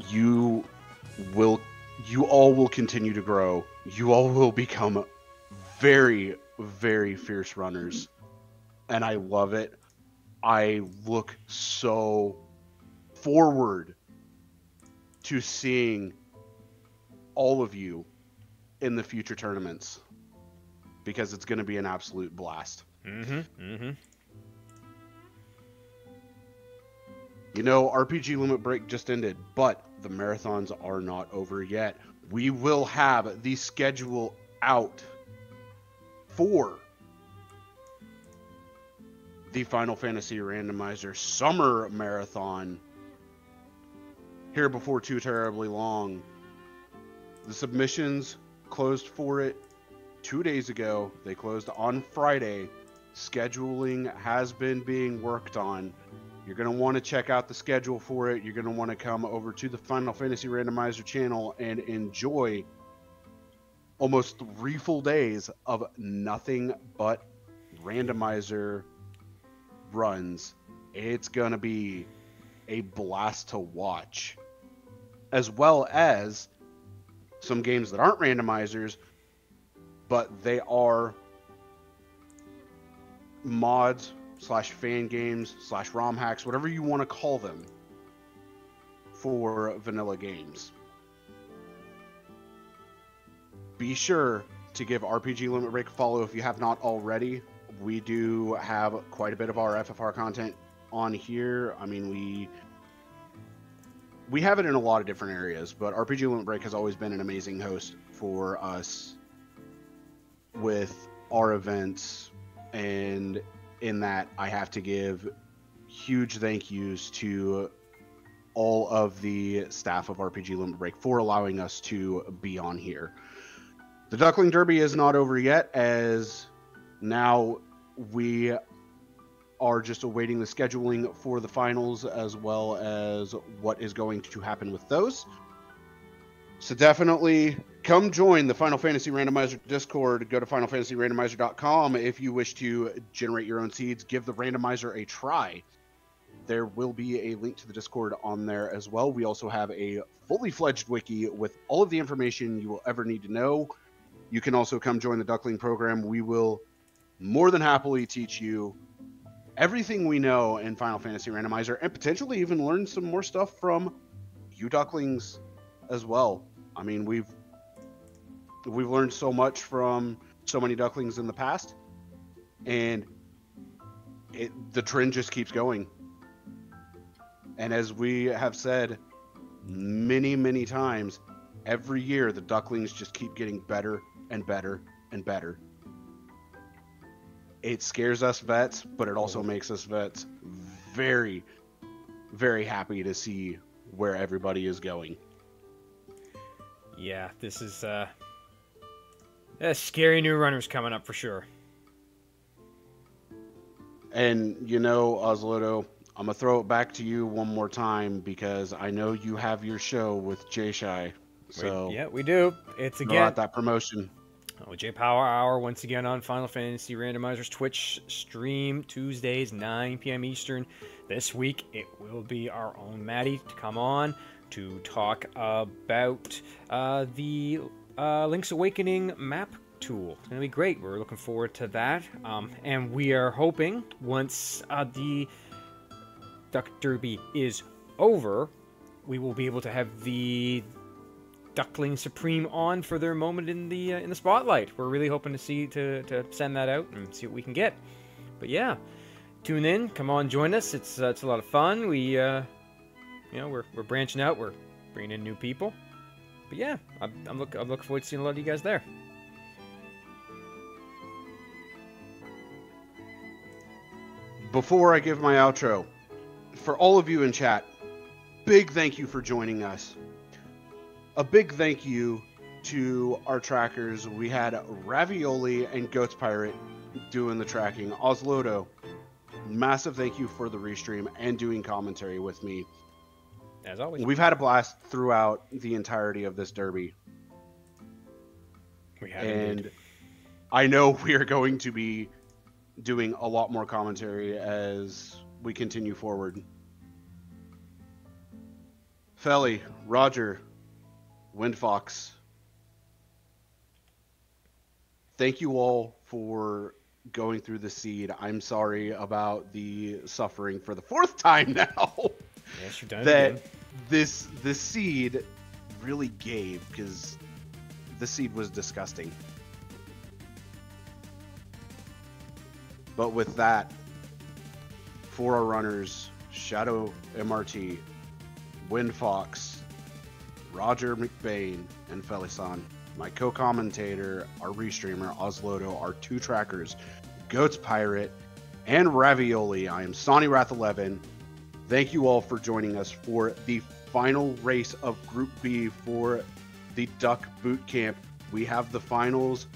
You all will continue to grow. You all will become very, very fierce runners. And I love it. I look so forward to seeing all of you in the future tournaments because it's going to be an absolute blast. You know, RPG Limit Break just ended, but the marathons are not over yet. We will have the schedule out for the Final Fantasy Randomizer Summer Marathon here before too terribly long. The submissions closed for it 2 days ago. They closed on Friday. Scheduling has been being worked on. You're going to want to check out the schedule for it. You're going to want to come over to the Final Fantasy Randomizer channel and enjoy almost 3 full days of nothing but randomizer runs. It's gonna be a blast to watch, as well as some games that aren't randomizers, but they are mods / fan games / ROM hacks, whatever you want to call them, for vanilla games. Be sure to give RPG Limit Break a follow if you have not already. We do have quite a bit of our FFR content on here. I mean, we have it in a lot of different areas, but RPG Limit Break has always been an amazing host for us with our events, and in that I have to give huge thank yous to all of the staff of RPG Limit Break for allowing us to be on here. The Duckling Derby is not over yet, as now we are just awaiting the scheduling for the finals, as well as what is going to happen with those. So definitely come join the Final Fantasy Randomizer Discord. Go to finalfantasyrandomizer.com if you wish to generate your own seeds. Give the randomizer a try. there will be a link to the Discord on there as well. We also have a fully fledged wiki with all of the information you will ever need to know. You can also come join the Duckling program. We will more than happily teach you everything we know in Final Fantasy Randomizer, and potentially even learn some more stuff from you Ducklings as well. I mean, we've learned so much from so many Ducklings in the past, and the trend just keeps going. And as we have said many, many times, every year the Ducklings just keep getting better and better and better. It scares us vets, but it also makes us vets very, very happy to see where everybody is going. Yeah, this is scary new runners coming up for sure. And you know, Oslodo, I'm gonna throw it back to you one more time because I know you have your show with Jay Shy. So yeah, we do. It's throw again out that promotion. J Power Hour once again on Final Fantasy Randomizer's Twitch stream Tuesdays 9 p.m. Eastern. This week it will be our own Maddie to come on to talk about the Link's Awakening map tool. It's going to be great. We're looking forward to that. And we are hoping once the Duck Derby is over, we will be able to have the Duckling Supreme on for their moment in the spotlight. We're really hoping to send that out and see what we can get. But yeah, tune in, come on, join us. It's a lot of fun. We're branching out. We're bringing in new people. But yeah, I'm looking forward to seeing a lot of you guys there. Before I give my outro, for all of you in chat, big thank you for joining us. A big thank you to our trackers. We had Ravioli and Goats Pirate doing the tracking. Oslodo, massive thank you for the restream and doing commentary with me. As always. We've had a blast throughout the entirety of this derby. We have and indeed. I know we are going to be doing a lot more commentary as we continue forward. Felly, Roger, Windfox, thank you all for going through the seed. I'm sorry about the suffering for the fourth time now. Yes, you're done that again. this seed really gave, because the seed was disgusting. But with that, for our runners, Shadow MRT, Windfox, Roger McBain, and Felisan, my co-commentator, our restreamer, Oslodo, our two trackers, Goats Pirate, and Ravioli. I am Sonny Wrath 11. Thank you all for joining us for the final race of Group B for the Duck Boot Camp. We have the finals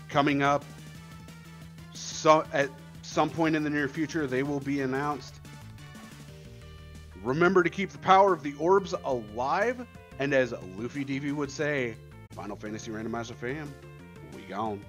coming up. So at some point in the near future, they will be announced. Remember to keep the power of the orbs alive. And as Luffy DV would say, Final Fantasy Randomizer fam, we gone.